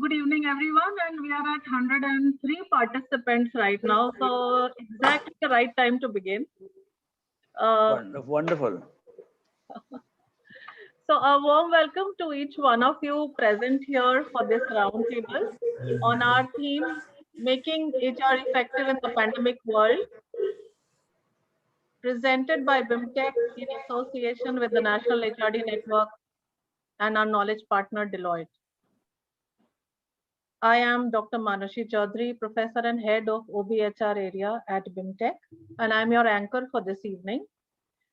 Good evening, everyone, and we are at 103 participants right now, so exactly the right time to begin. Wonderful. So a warm welcome to each one of you present here for this roundtable on our theme, Making HR Effective in the Pandemic World, presented by BIMTech in association with the National HRD Network and our knowledge partner, Deloitte. I am Dr. Manashi Chaudhary, Professor and Head of OBHR area at BIMTech, and I'm your anchor for this evening.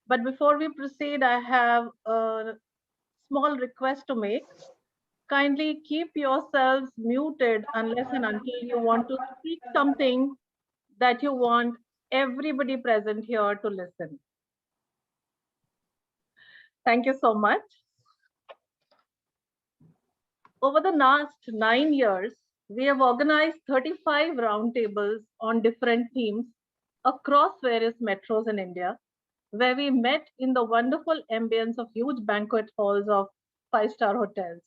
But before we proceed, I have a small request to make. Kindly keep yourselves muted unless and until you want to speak something that you want everybody present here to listen. Thank you so much. Over the last 9 years, we have organized 35 roundtables on different themes across various metros in India, where we met in the wonderful ambience of huge banquet halls of five-star hotels.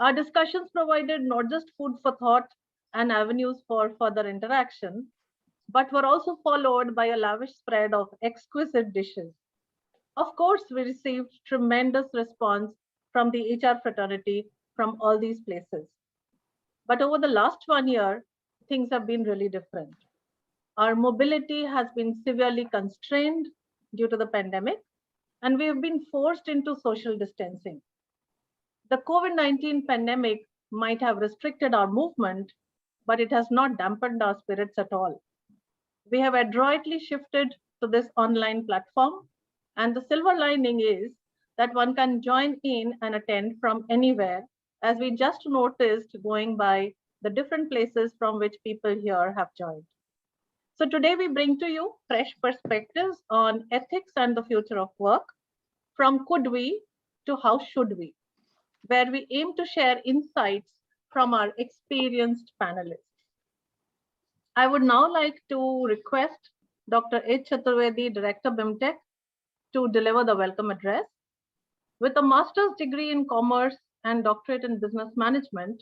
Our discussions provided not just food for thought and avenues for further interaction, but were also followed by a lavish spread of exquisite dishes. Of course, we received tremendous response from the HR fraternity from all these places. But over the last 1 year, things have been really different. Our mobility has been severely constrained due to the pandemic, and we have been forced into social distancing. The COVID-19 pandemic might have restricted our movement, but it has not dampened our spirits at all. We have adroitly shifted to this online platform, and the silver lining is that one can join in and attend from anywhere, as we just noticed going by the different places from which people here have joined. So today we bring to you fresh perspectives on ethics and the future of work, from could we to how should we, where we aim to share insights from our experienced panelists. I would now like to request Dr. H. Chaturvedi, Director BIMTech, to deliver the welcome address. With a master's degree in commerce and doctorate in business management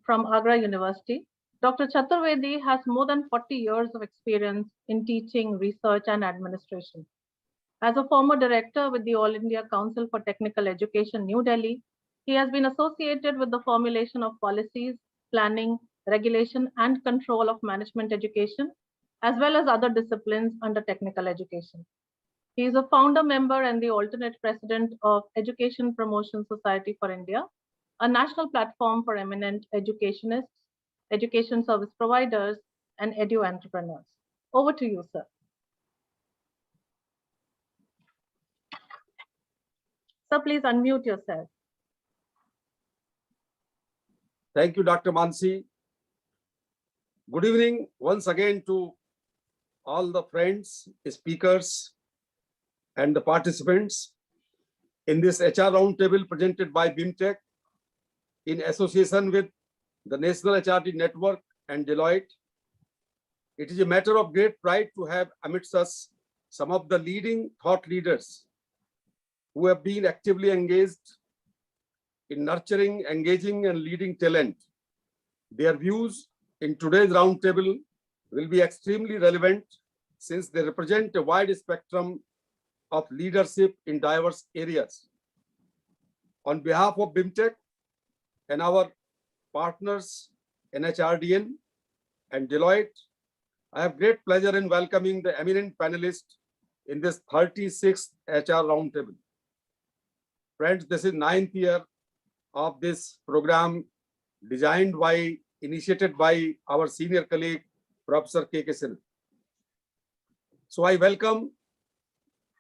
from Agra University, Dr. Chaturvedi has more than 40 years of experience in teaching, research, and administration. As a former director with the All India Council for Technical Education, New Delhi, he has been associated with the formulation of policies, planning, regulation, and control of management education, as well as other disciplines under technical education. He is a founder member and the alternate president of Education Promotion Society for India, a national platform for eminent educationists, education service providers, and edu entrepreneurs. Over to you, sir. Sir, please unmute yourself. Thank you, Dr. Mansi. Good evening once again to all the friends, speakers, and the participants in this HR roundtable presented by BIMTech in association with the National HRD Network and Deloitte. It is a matter of great pride to have amidst us some of the leading thought leaders who have been actively engaged in nurturing, engaging, and leading talent. Their views in today's roundtable will be extremely relevant since they represent a wide spectrum of leadership in diverse areas. On behalf of BIMTech and our partners NHRDN and Deloitte, I have great pleasure in welcoming the eminent panelists in this 36th HR roundtable. Friends, this is 9th year of this program initiated by our senior colleague, Professor K.K. Sil. So I welcome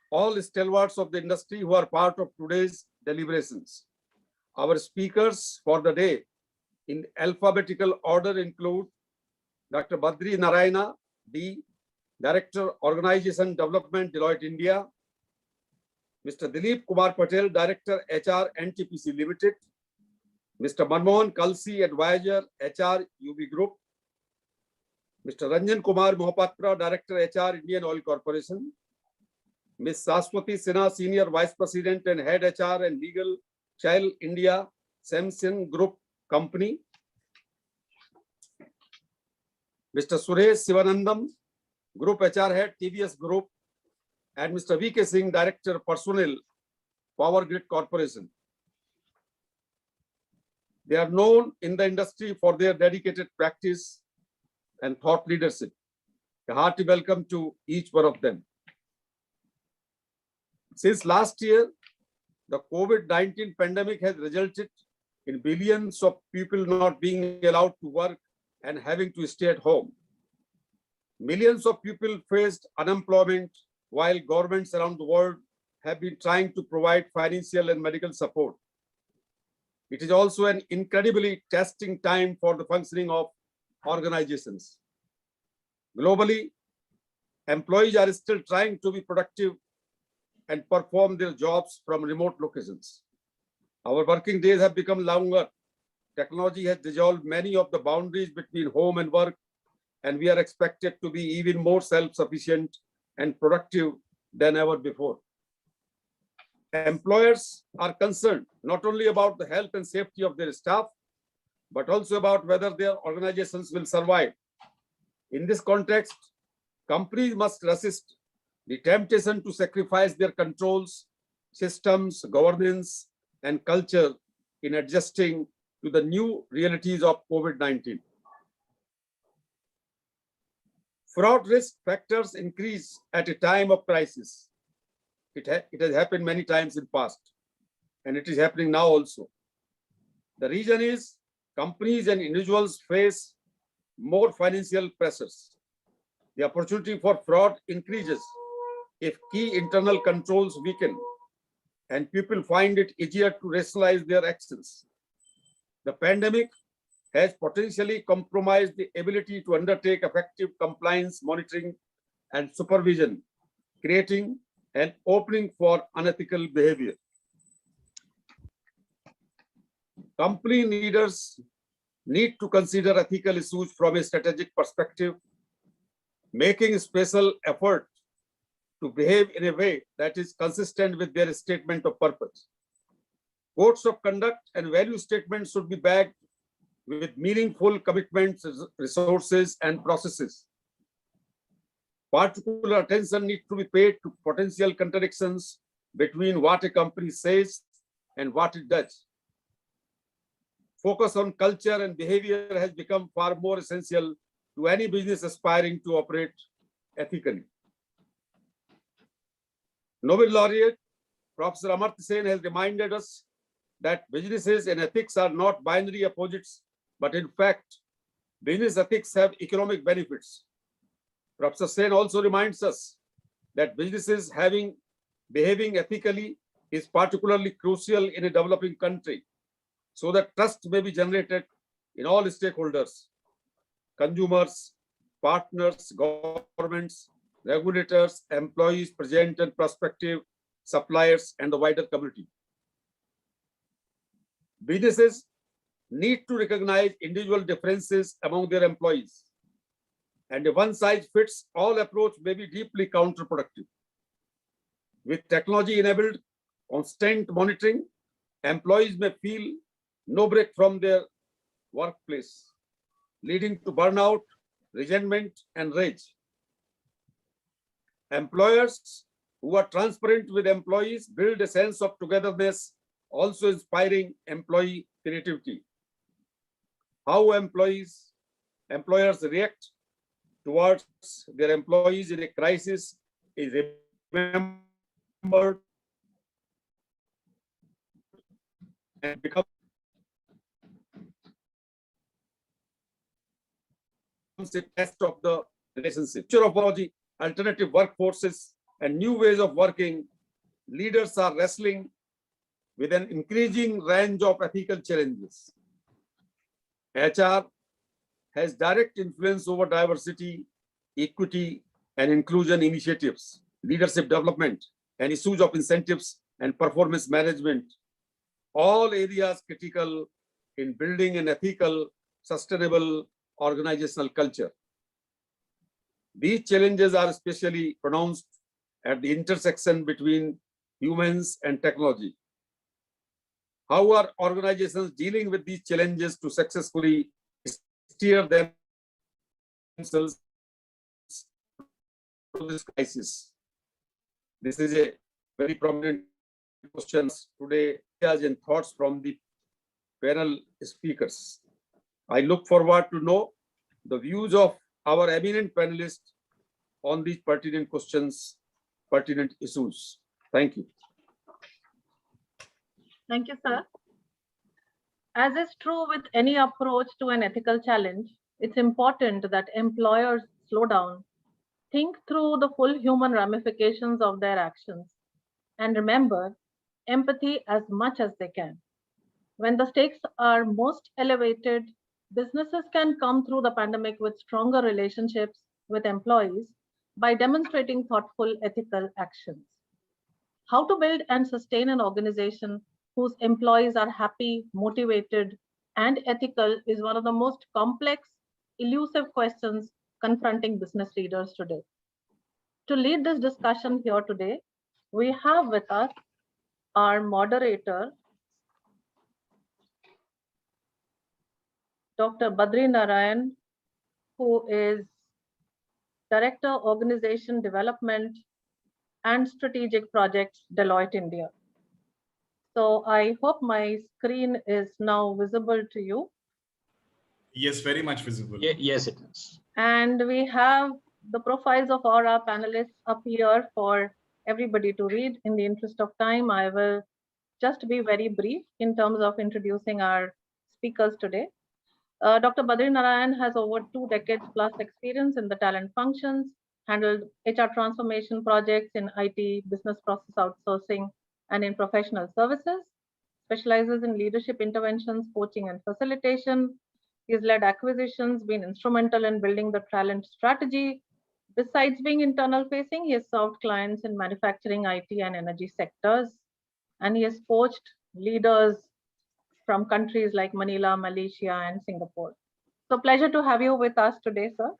all stalwarts of the industry who are part of today's deliberations. Our speakers for the day in alphabetical order include Dr. Badri Narayana, D, Director, Organization Development, Deloitte India, Mr. Dilip Kumar Patel, Director, HR, Ntpc Limited, Mr. Manmohan Kalsi, Advisor, HR, UB Group, Mr. Ranjan Kumar Mahapatra, Director, HR, Indian Oil Corporation, Ms. Saswati Sinha, Senior Vice President and Head HR and Legal, Child India, Samsung Group Company, Mr. Suresh Shivananda, Group HR Head, TVS Group, and Mr. V.K. Singh, Director Personnel, Power Grid Corporation. They are known in the industry for their dedicated practice and thought leadership. A hearty welcome to each one of them. Since last year, the COVID-19 pandemic has resulted in billions of people not being allowed to work and having to stay at home. Millions of people faced unemployment while governments around the world have been trying to provide financial and medical support. It is also an incredibly testing time for the functioning of organizations. Globally, employees are still trying to be productive and perform their jobs from remote locations. Our working days have become longer. Technology has dissolved many of the boundaries between home and work, and we are expected to be even more self-sufficient and productive than ever before. Employers are concerned not only about the health and safety of their staff, but also about whether their organizations will survive. In this context, companies must resist the temptation to sacrifice their controls, systems, governance, and culture in adjusting to the new realities of COVID-19. Fraud risk factors increase at a time of crisis. It has happened many times in the past, and it is happening now also. The reason is companies and individuals face more financial pressures. The opportunity for fraud increases if key internal controls weaken and people find it easier to rationalize their actions. The pandemic has potentially compromised the ability to undertake effective compliance monitoring and supervision, creating an opening for unethical behavior. Company leaders need to consider ethical issues from a strategic perspective, making special effort to behave in a way that is consistent with their statement of purpose. Codes of conduct and value statements should be backed with meaningful commitments, resources, and processes. Particular attention needs to be paid to potential contradictions between what a company says and what it does. Focus on culture and behavior has become far more essential to any business aspiring to operate ethically. Nobel laureate Professor Amartya Sen has reminded us that businesses and ethics are not binary opposites, but in fact, business ethics have economic benefits. Professor Sen also reminds us that businesses behaving ethically is particularly crucial in a developing country, so that trust may be generated in all stakeholders, consumers, partners, governments, regulators, employees, present and prospective, suppliers, and the wider community. Businesses need to recognize individual differences among their employees, and a one-size-fits-all approach may be deeply counterproductive. With technology-enabled constant monitoring, employees may feel no break from their workplace, leading to burnout, resentment, and rage. Employers who are transparent with employees build a sense of togetherness, also inspiring employee creativity. How employers react towards their employees in a crisis is remembered and becomes a test of the relationship. Future of technology, alternative workforces, and new ways of working, leaders are wrestling with an increasing range of ethical challenges. HR has direct influence over diversity, equity, and inclusion initiatives, leadership development, and issues of incentives and performance management, all areas critical in building an ethical, sustainable organizational culture. These challenges are especially pronounced at the intersection between humans and technology. How are organizations dealing with these challenges to successfully steer them themselves to this crisis? This is a very prominent question today, ideas and thoughts from the panel speakers. I look forward to know the views of our eminent panelists on these pertinent questions, pertinent issues. Thank you. Thank you, sir. As is true with any approach to an ethical challenge, it's important that employers slow down, think through the full human ramifications of their actions, and remember empathy as much as they can. When the stakes are most elevated, businesses can come through the pandemic with stronger relationships with employees by demonstrating thoughtful ethical actions. How to build and sustain an organization whose employees are happy, motivated, and ethical is one of the most complex, elusive questions confronting business leaders today. To lead this discussion here today, we have with us our moderator, Dr. Badri Narayan, who is Director, Organization Development and Strategic Projects, Deloitte India. So I hope my screen is now visible to you. Yes, very much visible. Yes, it is. And we have the profiles of all our panelists up here for everybody to read. In the interest of time, I will just be very brief in terms of introducing our speakers today. Dr. Badri Narayan has over 2 decades plus experience in the talent functions, handled HR transformation projects in IT, business process outsourcing, and in professional services, specializes in leadership interventions, coaching, and facilitation. He's led acquisitions, been instrumental in building the talent strategy. Besides being internal facing, he has served clients in manufacturing, IT, and energy sectors. And he has coached leaders from countries like Manila, Malaysia, and Singapore. So pleasure to have you with us today, sir.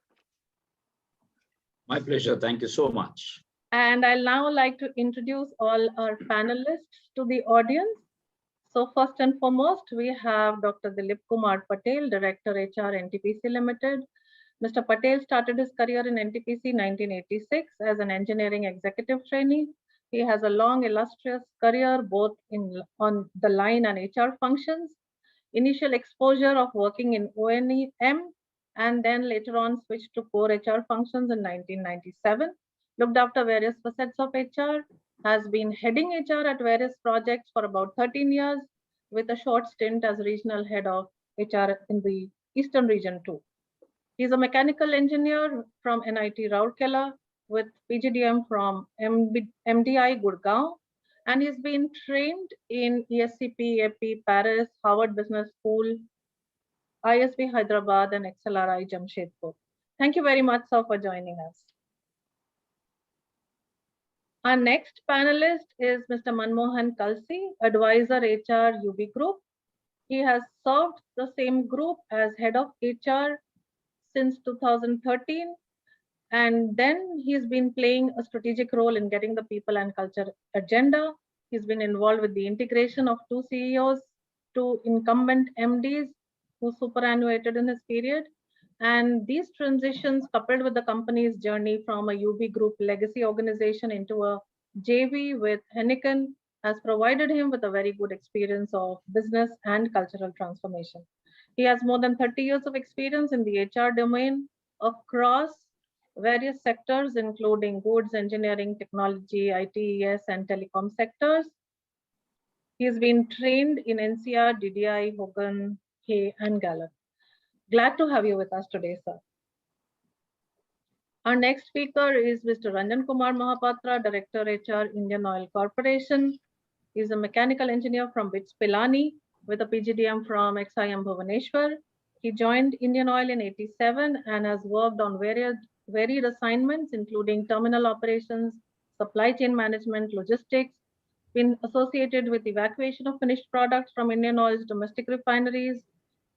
My pleasure. Thank you so much. And I'll now like to introduce all our panelists to the audience. So first and foremost, we have Dr. Dilip Kumar Patel, Director HR, Ntpc Limited. Mr. Patel started his career in Ntpc 1986 as an engineering executive trainee. He has a long, illustrious career both on the line and HR functions. Initial exposure of working in ONEM, and then later on switched to core HR functions in 1997. Looked after various facets of HR, has been heading HR at various projects for about 13 years, with a short stint as regional head of HR in the Eastern region too. He's a mechanical engineer from NIT Rourkela with PGDM from MDI Gurgaon, and he's been trained in ESCP, AP, Paris, Harvard Business School, ISB Hyderabad, and XLRI Jamshedpur. Thank you very much, sir, for joining us. Our next panelist is Mr. Manmohan Kalsi, Advisor HR UB Group. He has served the same group as head of HR since 2013, and then he's been playing a strategic role in getting the people and culture agenda. He's been involved with the integration of 2 CEOs, 2 incumbent MDs who superannuated in his period. And these transitions, coupled with the company's journey from a UB Group legacy organization into a JV with Heineken, has provided him with a very good experience of business and cultural transformation. He has more than 30 years of experience in the HR domain across various sectors, including goods, engineering, technology, ITES, and telecom sectors. He's been trained in NCR, DDI, Hogan, Hay, and Gallup. Glad to have you with us today, sir. Our next speaker is Mr. Ranjan Kumar Mahapatra, Director HR, Indian Oil Corporation. He's a mechanical engineer from BITS Pilani with a PGDM from XIM Bhubaneswar. He joined Indian Oil in '87 and has worked on varied assignments, including terminal operations, supply chain management, logistics, been associated with evacuation of finished products from Indian Oil's domestic refineries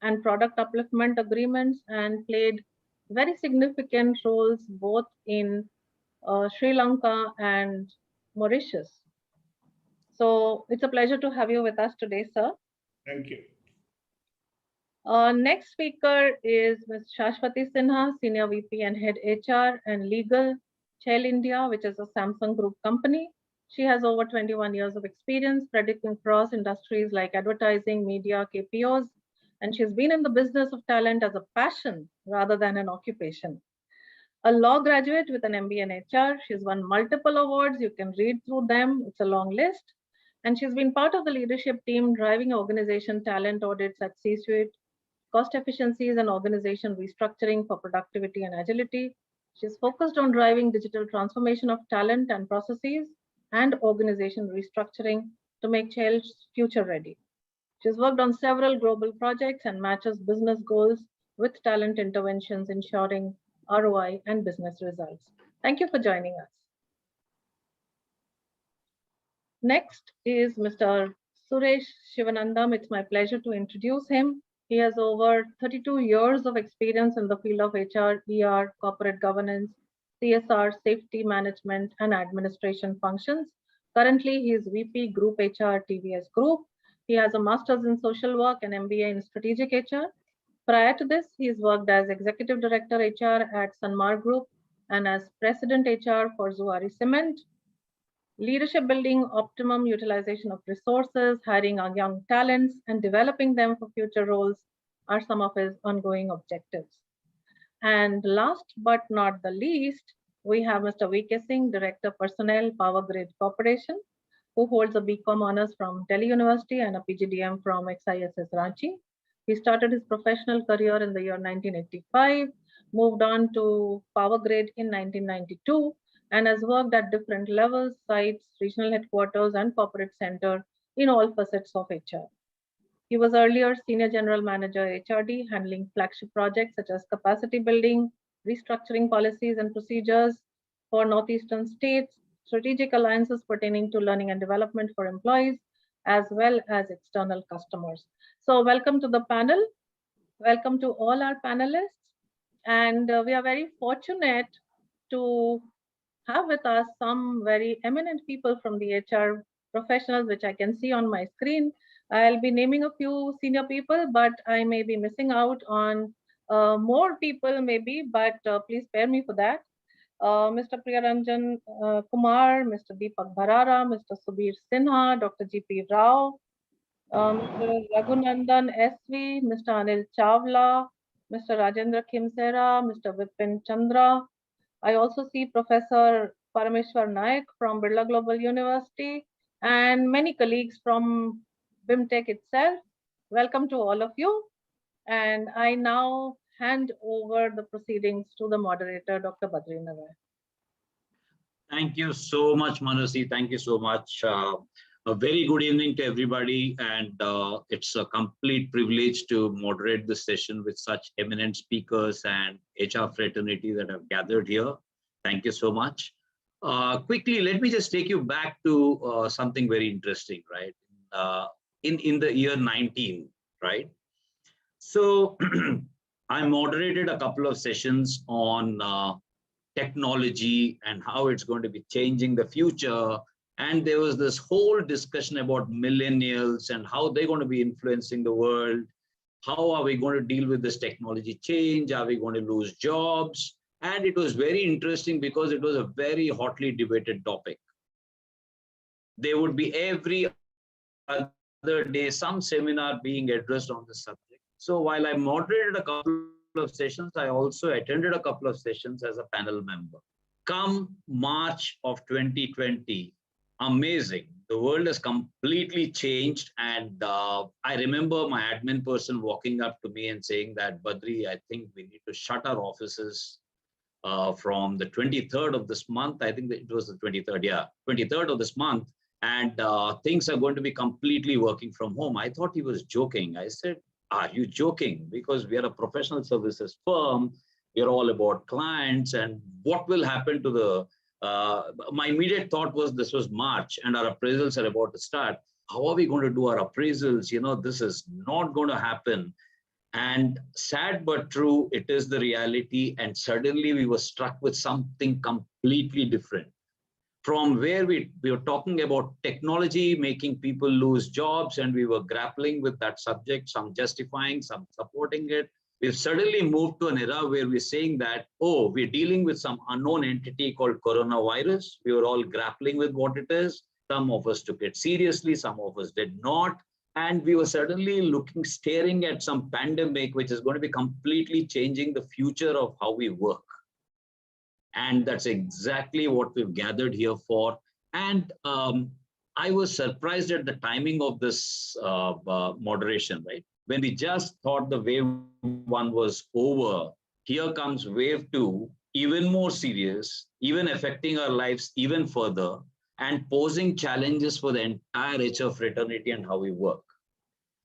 and product upliftment agreements, and played very significant roles both in Sri Lanka and Mauritius. So it's a pleasure to have you with us today, sir. Thank you. Next speaker is Ms. Shashwati Sinha, Senior VP and Head HR and Legal, Shell India, which is a Samsung Group company. She has over 21 years of experience predicting across industries like advertising, media, KPOs, and she's been in the business of talent as a passion rather than an occupation. A law graduate with an MBA in HR, she's won multiple awards. You can read through them, it's a long list. And she's been part of the leadership team driving organization talent audits at C-suite, cost efficiencies and organization restructuring for productivity and agility. She's focused on driving digital transformation of talent and processes and organization restructuring to make Shell future ready. She's worked on several global projects and matches business goals with talent interventions, ensuring ROI and business results. Thank you for joining us. Next is Mr. Suresh Shivananda. It's my pleasure to introduce him. He has over 32 years of experience in the field of HR, ER, corporate governance, CSR, safety management, and administration functions. Currently, he is VP Group HR TVS Group. He has a master's in social work and MBA in strategic HR. Prior to this, he's worked as Executive Director HR at Sanmar Group and as President HR for Zuari Cement. Leadership building, optimum utilization of resources, hiring our young talents, and developing them for future roles are some of his ongoing objectives. And last but not the least, we have Mr. V.K. Singh, Director Personnel, Power Grid Corporation, who holds a BCom honors from Delhi University and a PGDM from XISS Ranchi. He started his professional career in the year 1985, moved on to Power Grid in 1992, and has worked at different levels, sites, regional headquarters, and corporate center in all facets of HR. He was earlier Senior General Manager HRD, handling flagship projects such as capacity building, restructuring policies and procedures for Northeastern states, strategic alliances pertaining to learning and development for employees, as well as external customers. So welcome to the panel. Welcome to all our panelists. And we are very fortunate to have with us some very eminent people from the HR professionals, which I can see on my screen. I'll be naming a few senior people, but I may be missing out on more people maybe, but please spare me for that. Mr. Ranjan, Kumar, Mr. Deepak Bharara, Mr. Subir Sinha, Dr. G.P. Rao, Mr. Raghunandan SV, Mr. Anil Chawla, Mr. Rajendra Khimsera, Mr. Vipin Chandra. I also see Professor Parameshwar Naik from Birla Global University and many colleagues from BIMTech itself. Welcome to all of you. And I now hand over the proceedings to the moderator, Dr. Badri Nagar. Thank you so much, Manasi. Thank you so much. A very good evening to everybody. And it's a complete privilege to moderate this session with such eminent speakers and HR fraternity that have gathered here. Thank you so much. Quickly, let me just take you back to something very interesting, right? In the year 19, right? So I moderated a couple of sessions on technology and how it's going to be changing the future. And there was this whole discussion about millennials and how they're going to be influencing the world. How are we going to deal with this technology change? Are we going to lose jobs? And it was very interesting because it was a very hotly debated topic. There would be every other day some seminar being addressed on the subject. So while I moderated a couple of sessions, I also attended a couple of sessions as a panel member. Come March of 2020, amazing. The world has completely changed. And I remember my admin person walking up to me and saying that, Badri, I think we need to shut our offices from the 23rd of this month. I think that it was the 23rd, yeah, 23rd of this month. And things are going to be completely working from home. I thought he was joking. I said, are you joking? Because we are a professional services firm. We're all about clients and what will happen to the, my immediate thought was this was March and our appraisals are about to start. How are we going to do our appraisals? You know, this is not going to happen. And sad but true, it is the reality. And suddenly we were struck with something completely different. from where we were talking about technology making people lose jobs, and we were grappling with that subject, some justifying, some supporting it. We've suddenly moved to an era where we're saying that, oh, we're dealing with some unknown entity called coronavirus. We were all grappling with what it is. Some of us took it seriously, some of us did not. And we were suddenly staring at some pandemic, which is going to be completely changing the future of how we work. And that's exactly what we've gathered here for. And I was surprised at the timing of this moderation, right? When we just thought the wave one was over, here comes wave two, even more serious, even affecting our lives even further, and posing challenges for the entire HR fraternity and how we work.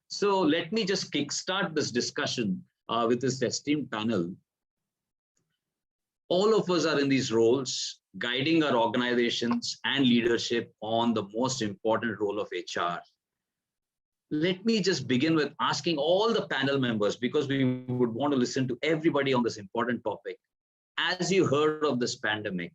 So let me just kickstart this discussion with this esteemed panel. All of us are in these roles, guiding our organizations and leadership on the most important role of HR. Let me just begin with asking all the panel members, because we would want to listen to everybody on this important topic. As you heard of this pandemic,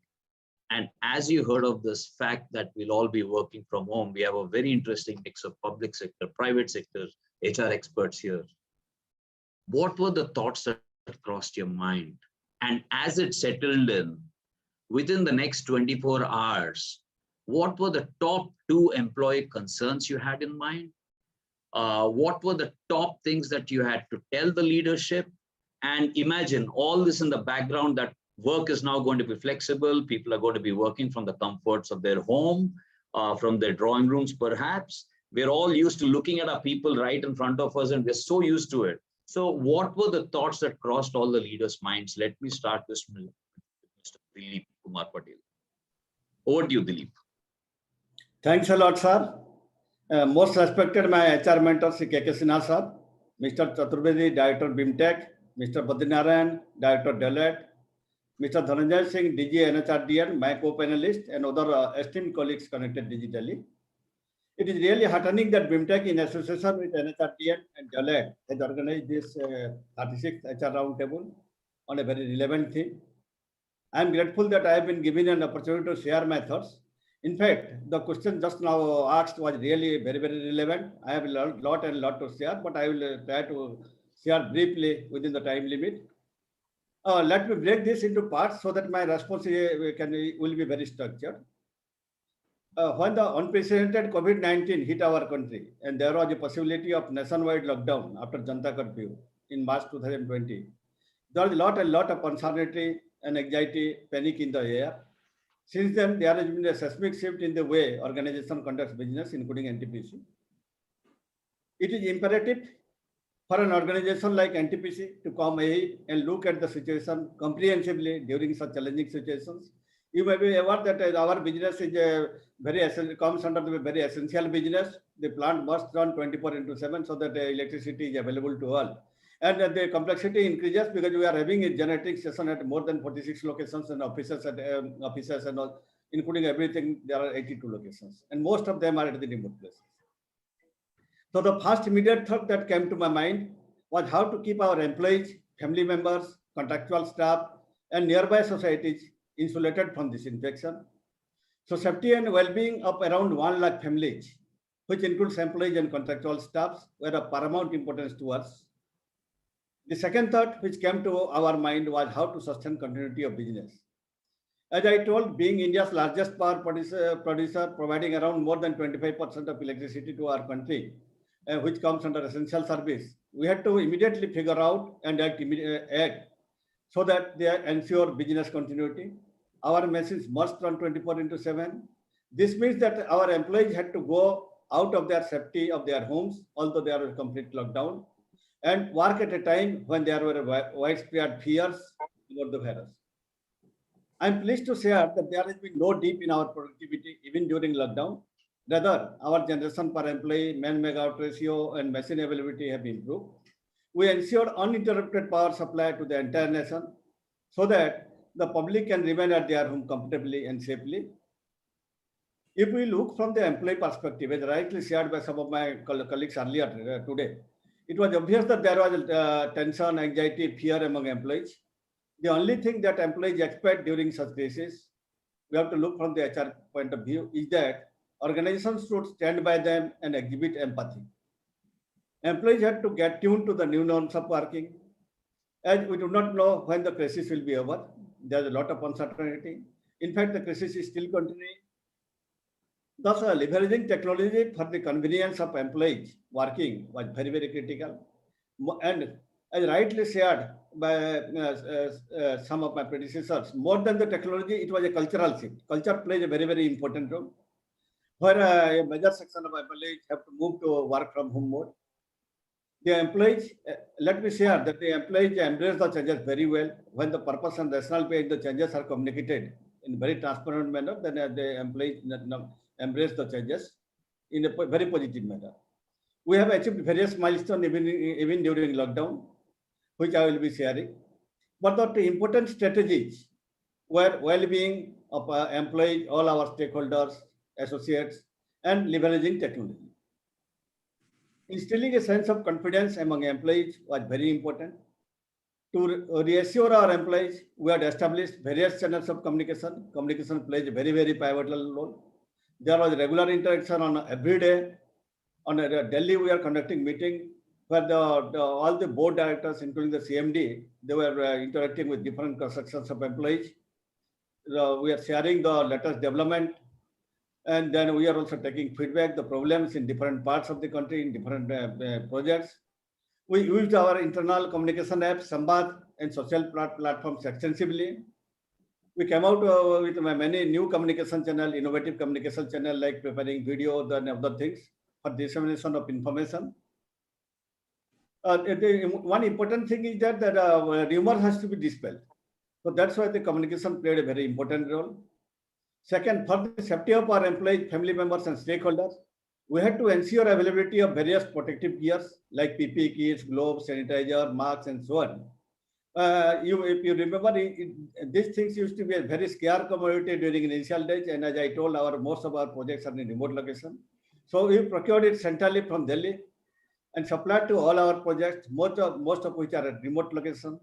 and as you heard of this fact that we'll all be working from home, we have a very interesting mix of public sector, private sector, HR experts here. What were the thoughts that crossed your mind? And as it settled in, within the next 24 hours, what were the top 2 employee concerns you had in mind? What were the top things that you had to tell the leadership? And imagine all this in the background, that work is now going to be flexible. People are going to be working from the comforts of their home, from their drawing rooms, perhaps. We're all used to looking at our people right in front of us, and we're so used to it. So what were the thoughts that crossed all the leaders' minds? Let me start with Mr. Dilip Kumar Patel. Over to you, Dilip. Thanks a lot, sir. Most respected my HR mentor, Sri K.K. Sinha, sir, Mr. Chaturvedi, Director BIMTech, Mr. Badrinaran, Director Dilip, Mr. Ranjan Singh, DG NHRDN, my co-panelist, and other esteemed colleagues connected digitally. It is really heartening that BIMTech, in association with NHRDN and Dilip, has organized this 36th HR Roundtable on a very relevant theme. I am grateful that I have been given an opportunity to share my thoughts. In fact, the question just now asked was really very, very relevant. I have a lot to share, but I will try to share briefly within the time limit. Let me break this into parts so that my response will be very structured. When the unprecedented COVID-19 hit our country, and there was a possibility of nationwide lockdown after Janata Curfew in March 2020, there was a lot of uncertainty and anxiety, panic in the air. Since then, there has been a seismic shift in the way organization conducts business, including Ntpc. It is imperative for an organization like Ntpc to come ahead and look at the situation comprehensively during such challenging situations. You may be aware that our business is comes under the very essential business. The plant must run 24/7 so that electricity is available to all. And the complexity increases because we are having a generating station at more than 46 locations and offices and all, including everything. There are 82 locations, and most of them are at the remote places. So the first immediate thought that came to my mind was how to keep our employees, family members, contractual staff, and nearby societies insulated from this infection. So safety and well-being of around 1 lakh families, which includes employees and contractual staffs, were of paramount importance to us. The second thought which came to our mind was how to sustain continuity of business. As I told, being India's largest power producer providing around more than 25% of electricity to our country, which comes under essential service, we had to immediately figure out and act so that they ensure business continuity. Our machines must run 24/7. This means that our employees had to go out of their safety of their homes, although they are in complete lockdown, and work at a time when there were widespread fears about the virus. I'm pleased to share that there has been no dip in our productivity even during lockdown. Rather, our generation per employee, man-megawatt ratio, and machine availability have improved. We ensure uninterrupted power supply to the entire nation so that the public can remain at their home comfortably and safely. If we look from the employee perspective, as rightly shared by some of my colleagues earlier today, it was obvious that there was tension, anxiety, fear among employees. The only thing that employees expect during such cases we have to look from the HR point of view, is that organizations should stand by them and exhibit empathy. Employees have to get tuned to the new norms of working, as we do not know when the crisis will be over. There's a lot of uncertainty. In fact, the crisis is still continuing. Thus, leveraging technology for the convenience of employees working was very, very critical. And as rightly shared by some of my predecessors, more than the technology, it was a cultural shift. Culture plays a very, very important role, where a major section of employees have to move to work from home mode. The employees, let me share that the employees embrace the changes very well. When the purpose and rationale behind the changes are communicated in a very transparent manner, then the employees embrace the changes in a very positive manner. We have achieved various milestones even during lockdown, which I will be sharing. But the important strategies were well-being of employees, all our stakeholders, associates, and leveraging technology. Instilling a sense of confidence among employees was very important. To reassure our employees, we had established various channels of communication. Communication plays a very, very pivotal role. There was regular interaction on every day. On Delhi, we are conducting meeting where all the board directors, including the CMD, they were interacting with different sections of employees. We are sharing the latest development, and then we are also taking feedback, the problems in different parts of the country, in different projects. We used our internal communication apps, Samvad, and social platforms extensively. We came out with many new communication channel, innovative communication channel, like preparing videos and other things for dissemination of information. One important thing is that rumor has to be dispelled. So that's why the communication played a very important role. Second, for the safety of our employees, family members, and stakeholders, we had to ensure availability of various protective gears like PPE kits, gloves, sanitizer, masks, and so on. If you remember, these things used to be a very scarce commodity during initial days, and as I told, most of our projects are in remote location. So we procured it centrally from Delhi and supplied to all our projects, most of which are at remote location.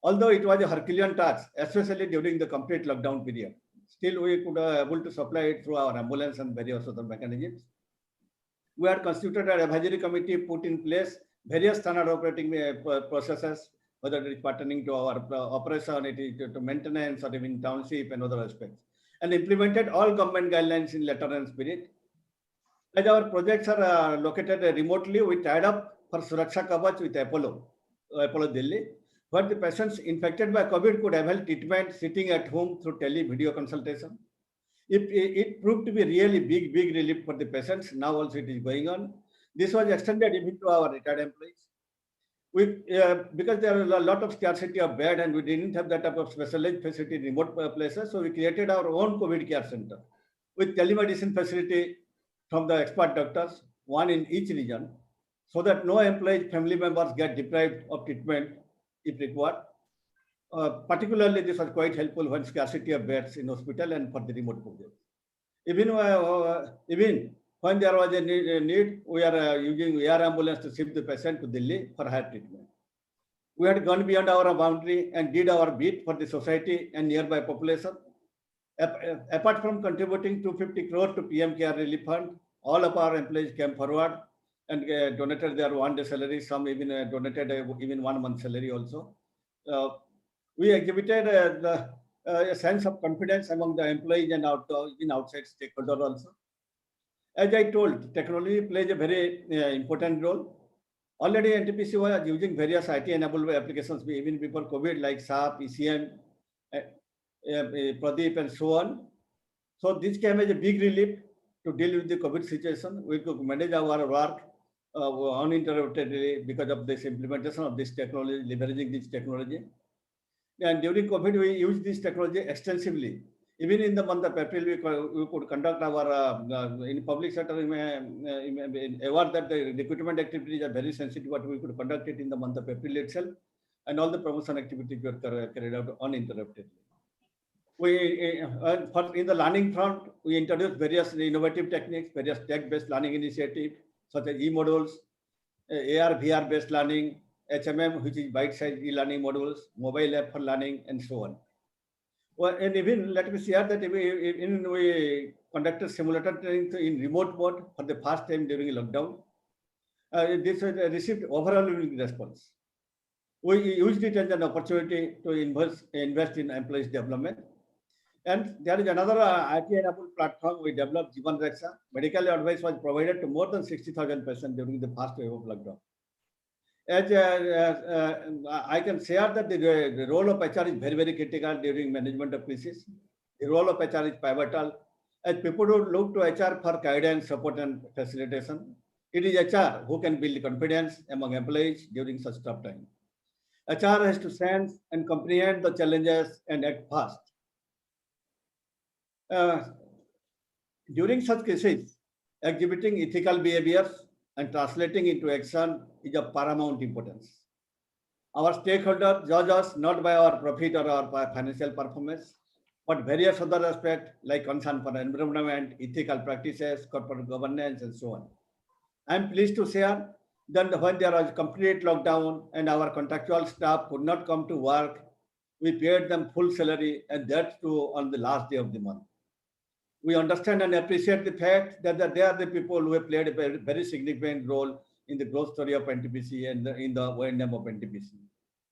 Although it was a Herculean task, especially during the complete lockdown period, still we could able to supply it through our ambulance and various other mechanisms. We had constituted an advisory committee, put in place various standard operating processes, whether it is pertaining to our operation, it is to maintenance, or even township and other aspects, and implemented all government guidelines in letter and spirit. As our projects are located remotely, we tied up for Suraksha Kavach with Apollo Delhi, where the patients infected by COVID could avail treatment sitting at home through video consultation. It proved to be really big relief for the patients. Now also it is going on. This was extended even to our retired employees. Because there are a lot of scarcity of bed and we didn't have that type of specialized facility in remote places, so we created our own COVID care center with telemedicine facility from the expert doctors, one in each region, so that no employees, family members get deprived of treatment if required. Particularly, this was quite helpful when scarcity of beds in hospital and for the remote projects. Even when there was a need, we are using air ambulance to ship the patient to Delhi for higher treatment. We had gone beyond our boundary and did our bit for the society and nearby population. Apart from contributing 250 crore to PM Care Relief Fund, all of our employees came forward and donated their one-day salary. Some even donated even 1 month salary also. We exhibited a sense of confidence among the employees and outside stakeholders also. As I told, technology plays a very important role. Already Ntpc was using various IT-enabled applications even before COVID, like SAP, ECM, Pradeep, and so on. So this came as a big relief to deal with the COVID situation. We could manage our work uninterruptedly because of this implementation of this technology, leveraging this technology. And during COVID, we used this technology extensively. Even in the month of April, we could conduct our, in public sector, aware that the recruitment activities are very sensitive, but we could conduct it in the month of April itself. And all the promotion activities were carried out uninterruptedly. In the learning front, we introduced various innovative techniques, various tech-based learning initiatives, such as e-modules, AR, VR-based learning, HMM, which is bite-sized e-learning modules, mobile app for learning, and so on. Well, and even let me share that we conducted simulator training in remote mode for the first time during lockdown. This was received overwhelming response. We used it as an opportunity to invest in employees' development. And there is another IT-enabled platform we developed, Jivan Raksha. Medical advice was provided to more than 60,000 patients during the first wave of lockdown. As I can share that the role of HR is very, very critical during management of crisis. The role of HR is pivotal. As people who look to HR for guidance, support, and facilitation, it is HR who can build confidence among employees during such tough time. HR has to sense and comprehend the challenges and act fast. During such cases, exhibiting ethical behaviors and translating into action is of paramount importance. Our stakeholders judge us not by our profit or our financial performance, but various other aspects like concern for environment, ethical practices, corporate governance, and so on. I'm pleased to share that when there was complete lockdown and our contractual staff could not come to work, we paid them full salary, and that too on the last day of the month. We understand and appreciate the fact that they are the people who have played a very, very significant role in the growth story of Ntpc and in the O&M of Ntpc.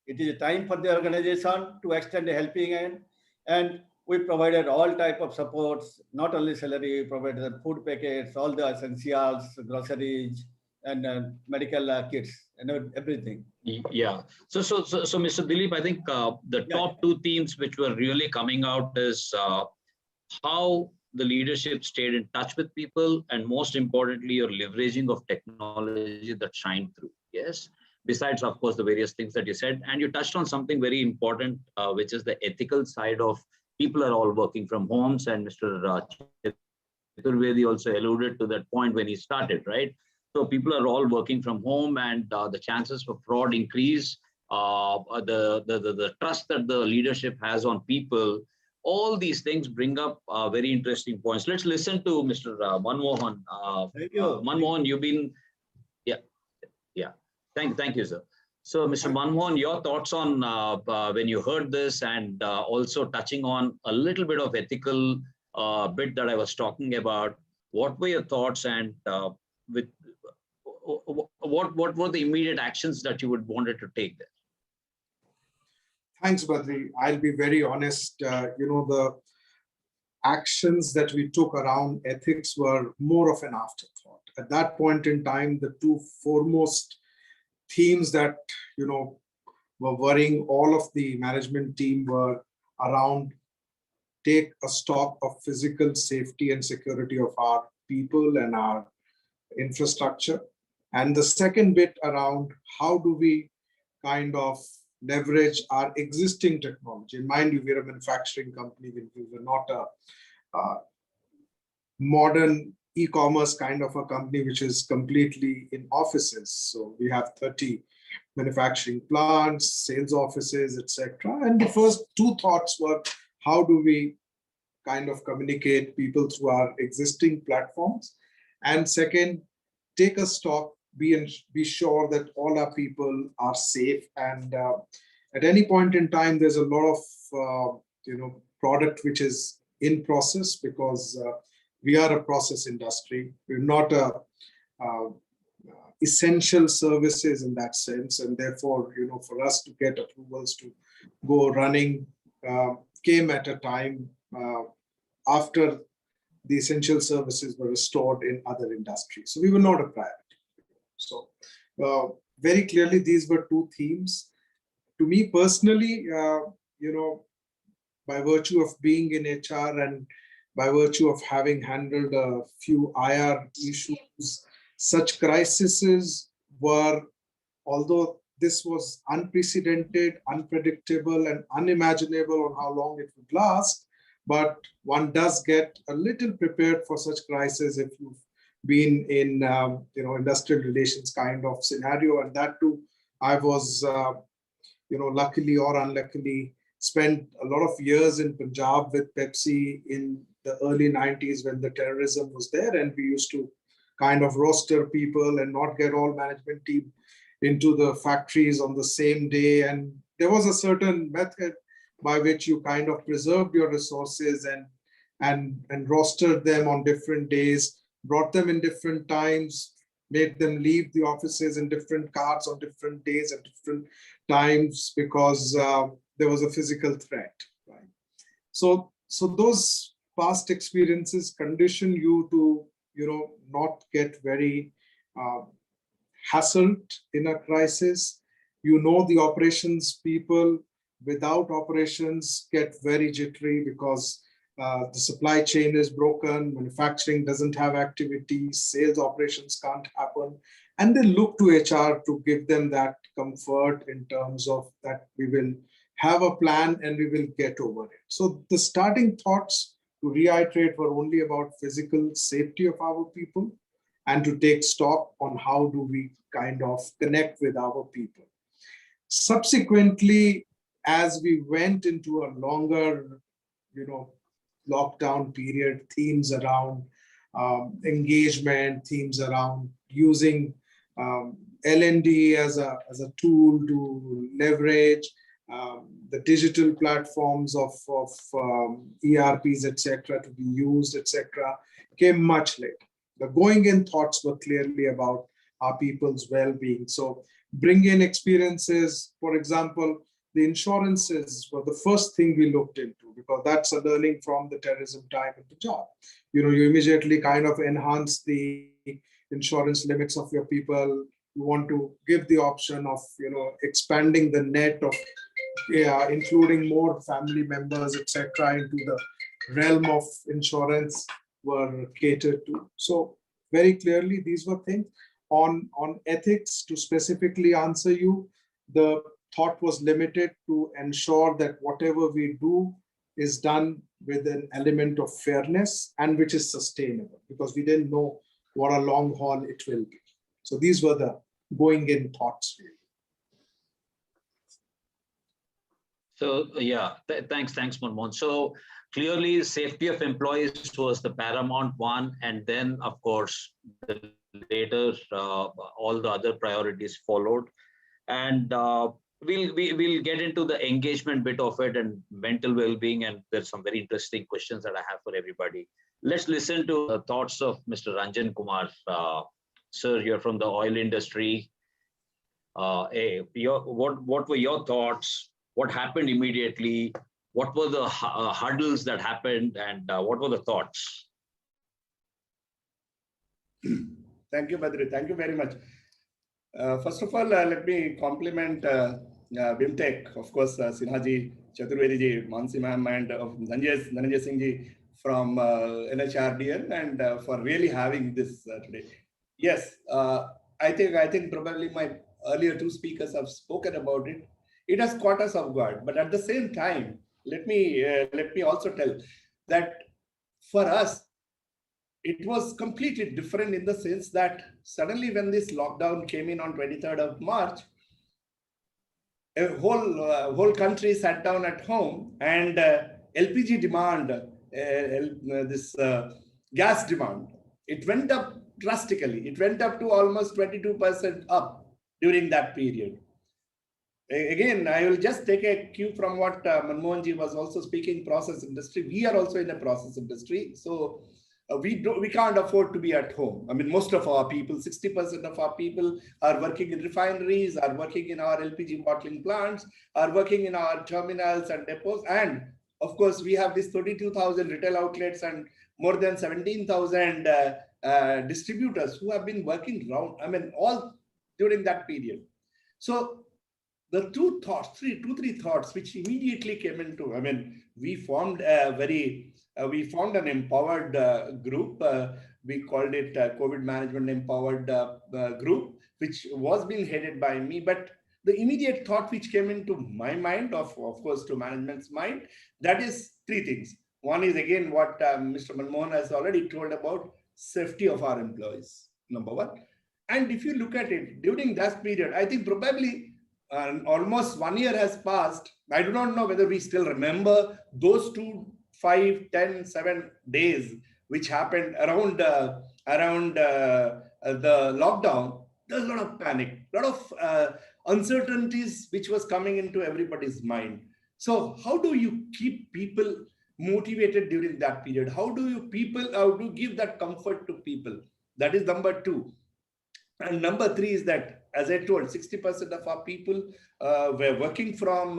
It is a time for the organization to extend a helping hand, and we provided all type of supports, not only salary, we provided food packets, all the essentials, groceries, and medical kits, and everything. Yeah. So, Mr. Dilip, I think the top two themes which were really coming out is how the leadership stayed in touch with people, and most importantly, your leveraging of technology that shined through. Yes. Besides, of course, the various things that you said, and you touched on something very important, which is the ethical side of people are all working from homes, and Mr. Chaturvedi also alluded to that point when he started, right? So people are all working from home, and the chances for fraud increase. The trust that the leadership has on people. All these things bring up very interesting points. Let's listen to Mr. Manmohan. Thank you. Manmohan, you've been, yeah. Thank you, sir. So, Mr. Manmohan, your thoughts on when you heard this, and also touching on a little bit of ethical bit that I was talking about. What were your thoughts, and what were the immediate actions that you would wanted to take there? Thanks, Badri. I'll be very honest. The actions that we took around ethics were more of an afterthought. At that point in time, the two foremost themes that were worrying all of the management team were around take a stock of physical safety and security of our people and our infrastructure. And the second bit around how do we kind of leverage our existing technology. And mind you, we're a manufacturing company. We were not a modern e-commerce kind of a company, which is completely in offices. So we have 30 manufacturing plants, sales offices, etc. And the first two thoughts were, how do we kind of communicate people through our existing platforms? And second, take a stock, be sure that all our people are safe. And at any point in time, there's a lot of product which is in process, because we are a process industry. We're not a essential services in that sense, and therefore, for us to get approvals to go running came at a time after the essential services were restored in other industries. So we were not a priority. So very clearly, these were two themes. To me personally, by virtue of being in HR and by virtue of having handled a few IR issues, such crises were, although this was unprecedented, unpredictable, and unimaginable on how long it would last, but one does get a little prepared for such crises if you've been in industrial relations kind of scenario. And that too, I was luckily or unluckily spent a lot of years in Punjab with Pepsi in the early 90s when the terrorism was there, and we used to kind of roster people and not get all management team into the factories on the same day. And there was a certain method by which you kind of preserved your resources and rostered them on different days, brought them in different times, made them leave the offices in different cars on different days at different times because there was a physical threat, right? So those past experiences condition you to, not get very hassled in a crisis. The operations people without operations get very jittery because the supply chain is broken, manufacturing doesn't have activities, sales operations can't happen. And they look to HR to give them that comfort in terms of that we will have a plan and we will get over it. So the starting thoughts, to reiterate, were only about physical safety of our people and to take stock on how do we kind of connect with our people. Subsequently, as we went into a longer, lockdown period, themes around engagement, themes around using L&D as a tool to leverage the digital platforms of ERPs, etc., to be used, etc., came much later. The going in thoughts were clearly about our people's well-being. So bring in experiences, for example, the insurances were the first thing we looked into because that's a learning from the terrorism time at the job. You immediately kind of enhance the insurance limits of your people. You want to give the option of, expanding the net of, including more family members, etc., into the realm of insurance were catered to. So very clearly, these were things. On ethics, to specifically answer you, the thought was limited to ensure that whatever we do is done with an element of fairness and which is sustainable, because we didn't know what a long haul it will be. So these were the going in thoughts. So yeah, thanks, Manmohan. So clearly, safety of employees was the paramount one, and then of course later all the other priorities followed, and we'll get into the engagement bit of it and mental well-being, and there's some very interesting questions that I have for everybody. Let's listen to the thoughts of Mr. Ranjan Kumar. Sir, you're from the oil industry. What were your thoughts? What happened immediately? What were the hurdles that happened, and what were the thoughts? Thank you, Badri. Thank you very much. First of all, let me compliment BIMTech, of course, Sinhaji, Chaturvedi, Mansi ma'am, and Dhananjay Singh ji from NHRDN, and for really having this today. Yes, I think probably my earlier two speakers have spoken about it. It has caught us off guard, but at the same time, let me also tell that for us, it was completely different in the sense that suddenly when this lockdown came in on 23rd of March, a whole country sat down at home, and LPG demand, this gas demand, it went up drastically. It went up to almost 22% up during that period. Again, I will just take a cue from what Manmohan ji was also speaking, process industry. We are also in a process industry. So we can't afford to be at home. I mean, most of our people, 60% of our people are working in refineries, are working in our LPG bottling plants, are working in our terminals and depots. And of course, we have these 32,000 retail outlets and more than 17,000 distributors who have been working round, all during that period. So the two, three thoughts which immediately came into, we formed an empowered group. We called it COVID Management Empowered Group, which was being headed by me. But the immediate thought which came into my mind, of course, to management's mind, that is three things. One is, again, what Mr. Manmohan has already told about safety of our employees, number one. And if you look at it, during that period, I think probably almost 1 year has passed. I do not know whether we still remember those 2, 5, 10, 7 days which happened around the lockdown. There's a lot of panic, a lot of uncertainties which was coming into everybody's mind. So how do you keep people motivated during that period? How do you give that comfort to people? That is number two. And number three is that, as I told, 60% of our people were working from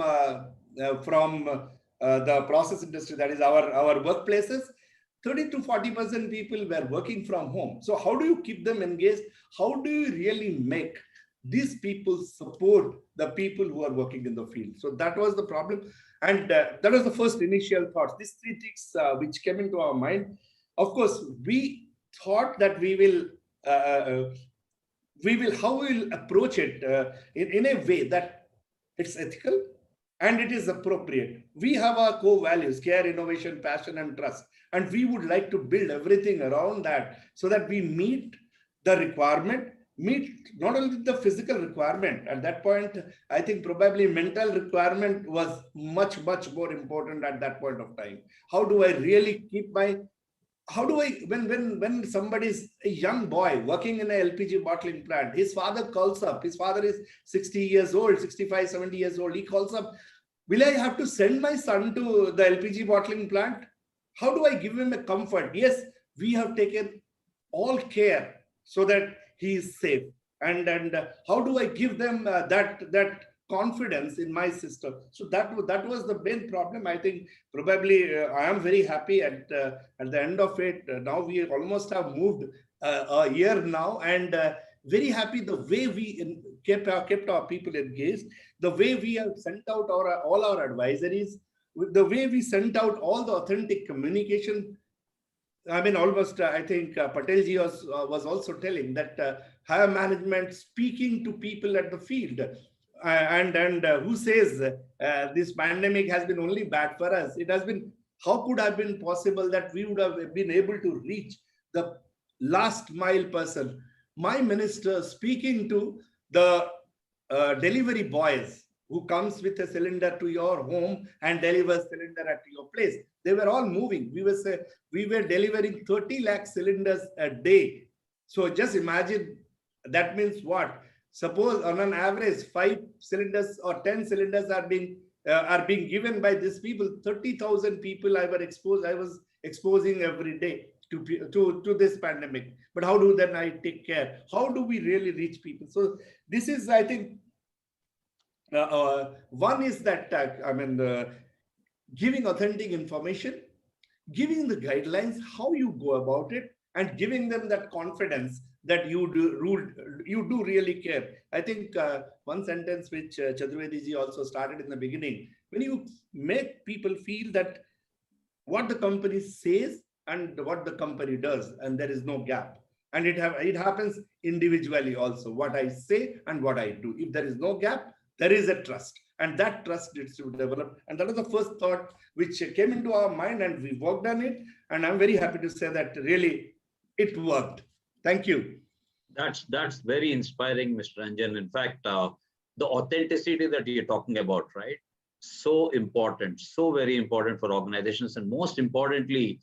the process industry, that is our workplaces. 30 to 40% people were working from home. So how do you keep them engaged? How do you really make these people support the people who are working in the field? So that was the problem. And that was the first initial thoughts. These three things which came into our mind. Of course, we thought that we will how we'll approach it in a way that it's ethical and it is appropriate. We have our core values: care, innovation, passion, and trust. And we would like to build everything around that so that we meet the requirement, meet not only the physical requirement. At that point, I think probably mental requirement was much more important at that point of time. How do I really keep my, how do I, when somebody is a young boy working in a LPG bottling plant, his father calls up, his father is 60 years old, 65, 70 years old, he calls up, will I have to send my son to the LPG bottling plant? How do I give him a comfort? Yes, we have taken all care so that he is safe. And how do I give them that confidence in my system? So that was the main problem. I think probably I am very happy at the end of it. Now we almost have moved a year now, and very happy the way we kept our people engaged, the way we have sent out all our advisories, the way we sent out all the authentic communication. I mean, almost, I think Patel ji was also telling that higher management speaking to people at the field and who says this pandemic has been only bad for us. It has been, how could have been possible that we would have been able to reach the last mile person? My minister speaking to the delivery boys who comes with a cylinder to your home and delivers cylinder at your place. They were all moving. We were delivering 30 lakh cylinders a day. So just imagine, that means what? Suppose on an average 5 cylinders or 10 cylinders are being given by these people. 30,000 people I was exposing every day to this pandemic. But how do then I take care? How do we really reach people? So this is, I think, one is that giving authentic information, giving the guidelines, how you go about it, and giving them that confidence that you do really care. I think one sentence which Chaturvedi ji also started in the beginning, when you make people feel that what the company says and what the company does, and there is no gap. And it happens individually also, what I say and what I do. If there is no gap, there is a trust, and that trust needs to develop. And that was the first thought which came into our mind, and we worked on it. And I'm very happy to say that really it worked. Thank you. That's very inspiring, Mr. Ranjan. In fact, the authenticity that you're talking about, right? So important, so very important for organizations. And most importantly,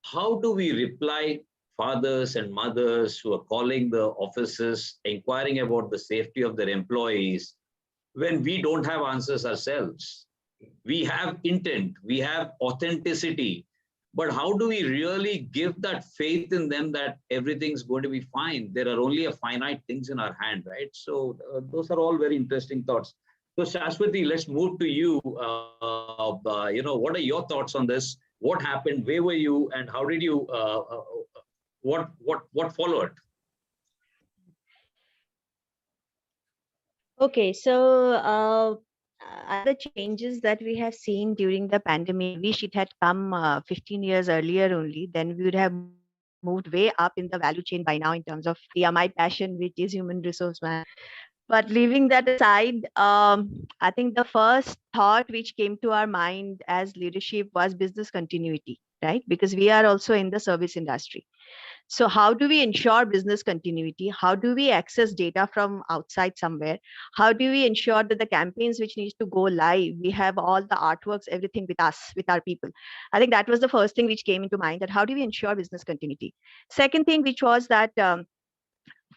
how do we reply fathers and mothers who are calling the offices, inquiring about the safety of their employees, when we don't have answers ourselves? We have intent, we have authenticity, but how do we really give that faith in them that everything's going to be fine? There are only a finite things in our hand, right? So those are all very interesting thoughts. So Shashwati, let's move to you. What are your thoughts on this? What happened? Where were you? And how did you? What followed? Okay, so other changes that we have seen during the pandemic, wish it had come 15 years earlier only, then we would have moved way up in the value chain by now in terms of my passion, which is human resource man. But leaving that aside, I think the first thought which came to our mind as leadership was business continuity, right? Because we are also in the service industry. So how do we ensure business continuity? How do we access data from outside somewhere? How do we ensure that the campaigns which needs to go live, we have all the artworks, everything with us, with our people? I think that was the first thing which came into mind, that how do we ensure business continuity? Second thing, which was that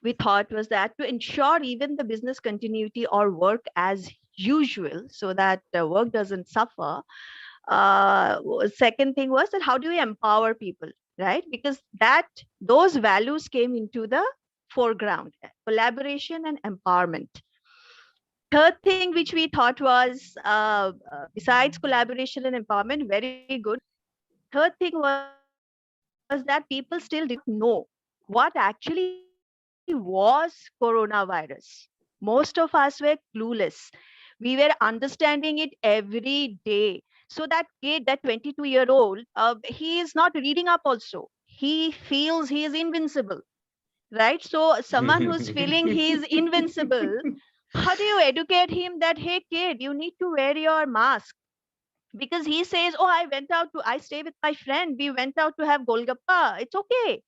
we thought was that to ensure even the business continuity or work as usual so that work doesn't suffer. Second thing was that how do we empower people, right? Because those values came into the foreground: collaboration and empowerment. Third thing which we thought was, besides collaboration and empowerment, very good. Third thing was that people still did not know what actually was coronavirus. Most of us were clueless. We were understanding it every day. So that kid, that 22-year-old, he is not reading up also. He feels he is invincible, right? So someone who's feeling he is invincible, how do you educate him that, hey kid, you need to wear your mask? Because he says, oh, I stay with my friend, we went out to have golgappa, it's okay,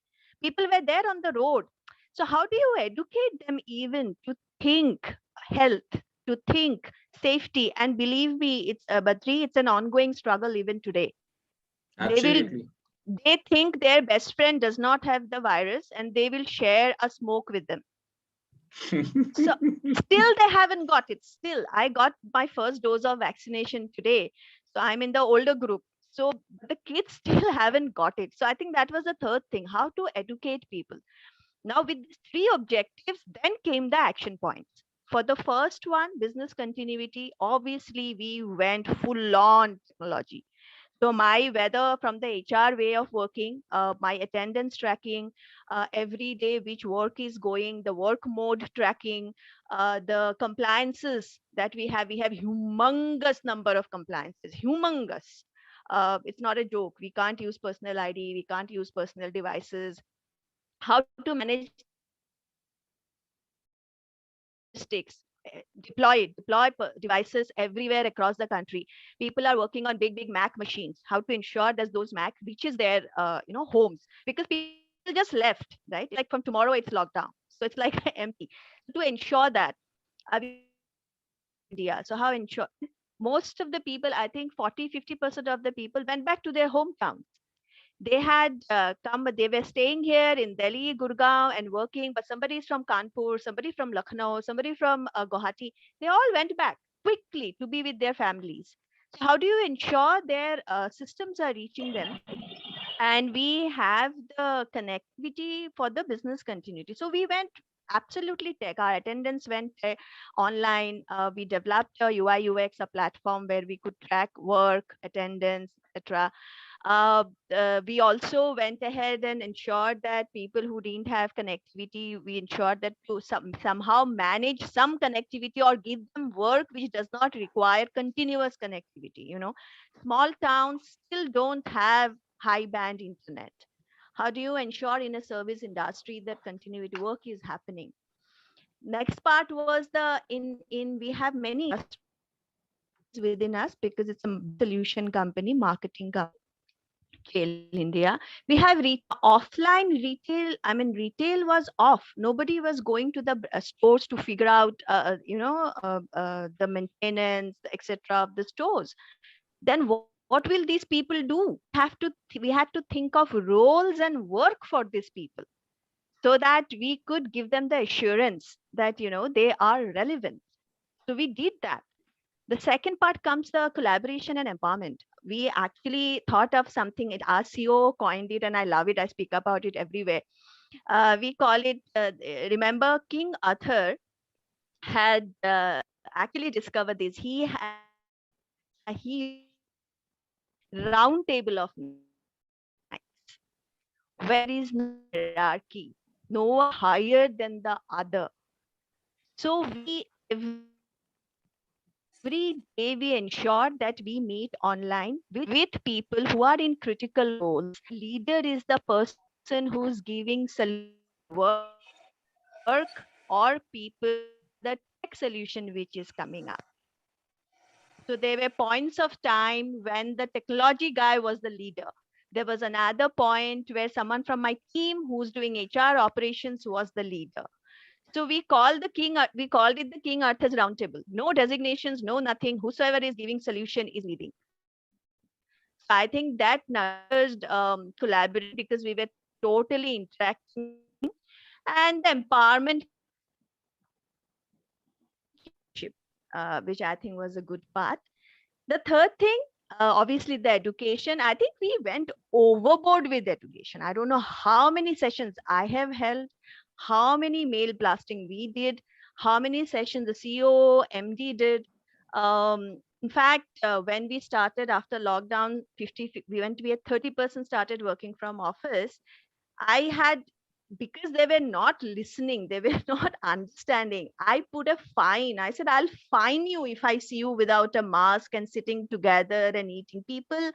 people were there on the road. So how do you educate them even to think health, to think safety? And believe me, it's Badri, it's an ongoing struggle even today. Absolutely. They think their best friend does not have the virus and they will share a smoke with them. So still they haven't got it. Still, I got my first dose of vaccination today. So I'm in the older group. So the kids still haven't got it. So I think that was the third thing, how to educate people. Now with these three objectives, then came the action points. For the first one, business continuity, obviously we went full on technology. So my, whether from the HR way of working, my attendance tracking, every day which work is going, the work mode tracking, the compliances that we have humongous number of compliances, humongous. It's not a joke. We can't use personal ID. We can't use personal devices. How to manage logistics, deploy devices everywhere across the country. People are working on big Mac machines. How to ensure that those Mac reaches their homes, because people just left, right? It's like from tomorrow it's lockdown, so it's like empty. To ensure that we have India. So how ensure most of the people, I think 40-50% of the people went back to their hometowns. They had come, they were staying here in Delhi, Gurgaon and working, but somebody is from Kanpur, somebody from Lucknow, somebody from Guwahati. They all went back quickly to be with their families. So how do you ensure their systems are reaching them? And we have the connectivity for the business continuity. So we went absolutely tech. Our attendance went online. We developed a UI UX, a platform where we could track work, attendance, etc. We also went ahead and ensured that people who didn't have connectivity, we ensured that to somehow manage some connectivity or give them work which does not require continuous connectivity. Small towns still don't have high band internet. How do you ensure in a service industry that continuity work is happening? Next part was we have many within us because it's a solution company, marketing company. India, we have offline retail. I mean, retail was off. Nobody was going to the stores to figure out, the maintenance, etc. of the stores. Then what will these people do? We had to think of roles and work for these people so that we could give them the assurance that they are relevant. So we did that. The second part comes the collaboration and empowerment. We actually thought of something, our CEO coined it, and I love it. I speak about it everywhere. We call it, remember King Arthur had actually discovered this. He round table of knights, where is no hierarchy, no one higher than the other. So every day we ensure that we meet online with people who are in critical roles. Leader is the person who's giving work or people the tech solution which is coming up. So there were points of time when the technology guy was the leader. There was another point where someone from my team who's doing HR operations was the leader. So we called it the King Arthur's Roundtable. No designations, no nothing. Whosoever is giving solution is leading. So I think that nurtured collaboration because we were totally interacting, and the empowerment. which I think was a good part. The third thing, obviously the education. I think we went overboard with education. I don't know how many sessions I have held, how many mail blasting we did, how many sessions the CEO, MD did. In fact, when we started after lockdown, we went to be at 30% started working from office. I had, because they were not listening, they were not understanding. I put a fine. I said, I'll fine you if I see you without a mask and sitting together and eating. People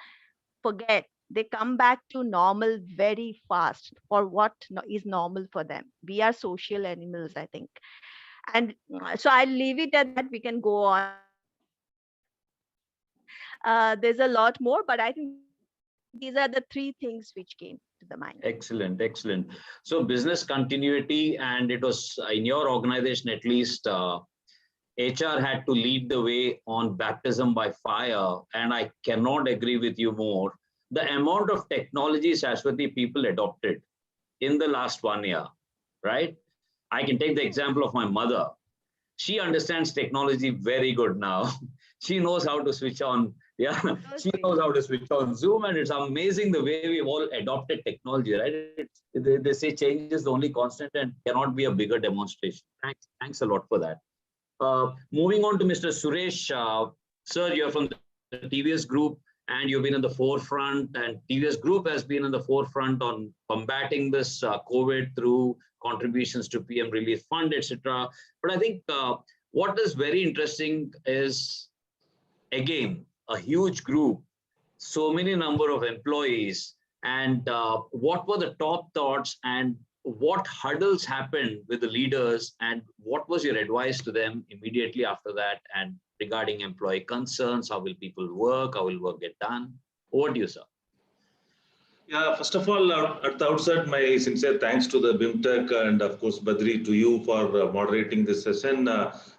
forget. They come back to normal very fast for what is normal for them. We are social animals, I think. And so I'll leave it at that. We can go on. There's a lot more, but I think these are the three things which came to the mind. Excellent, excellent. So business continuity, and it was in your organization at least, HR had to lead the way on baptism by fire, and I cannot agree with you more. The amount of technology Shashwati people adopted in the last 1 year, right? I can take the example of my mother. She understands technology very good now. She knows how to switch on. Yeah, she knows how to switch on Zoom, and it's amazing the way we've all adopted technology, right? They say change is the only constant and cannot be a bigger demonstration. Thanks a lot for that. Moving on to Mr. Suresh, sir, you're from the TVS Group and you've been in the forefront, and TVS Group has been in the forefront on combating this COVID through contributions to PM Relief Fund, etc. But I think what is very interesting is, again, a huge group, so many number of employees, and what were the top thoughts and what hurdles happened with the leaders, and what was your advice to them immediately after that, and regarding employee concerns, how will people work, how will work get done? Over to you, sir. Yeah, first of all, at the outset, my sincere thanks to the BIMTech and of course, Badri, to you for moderating this session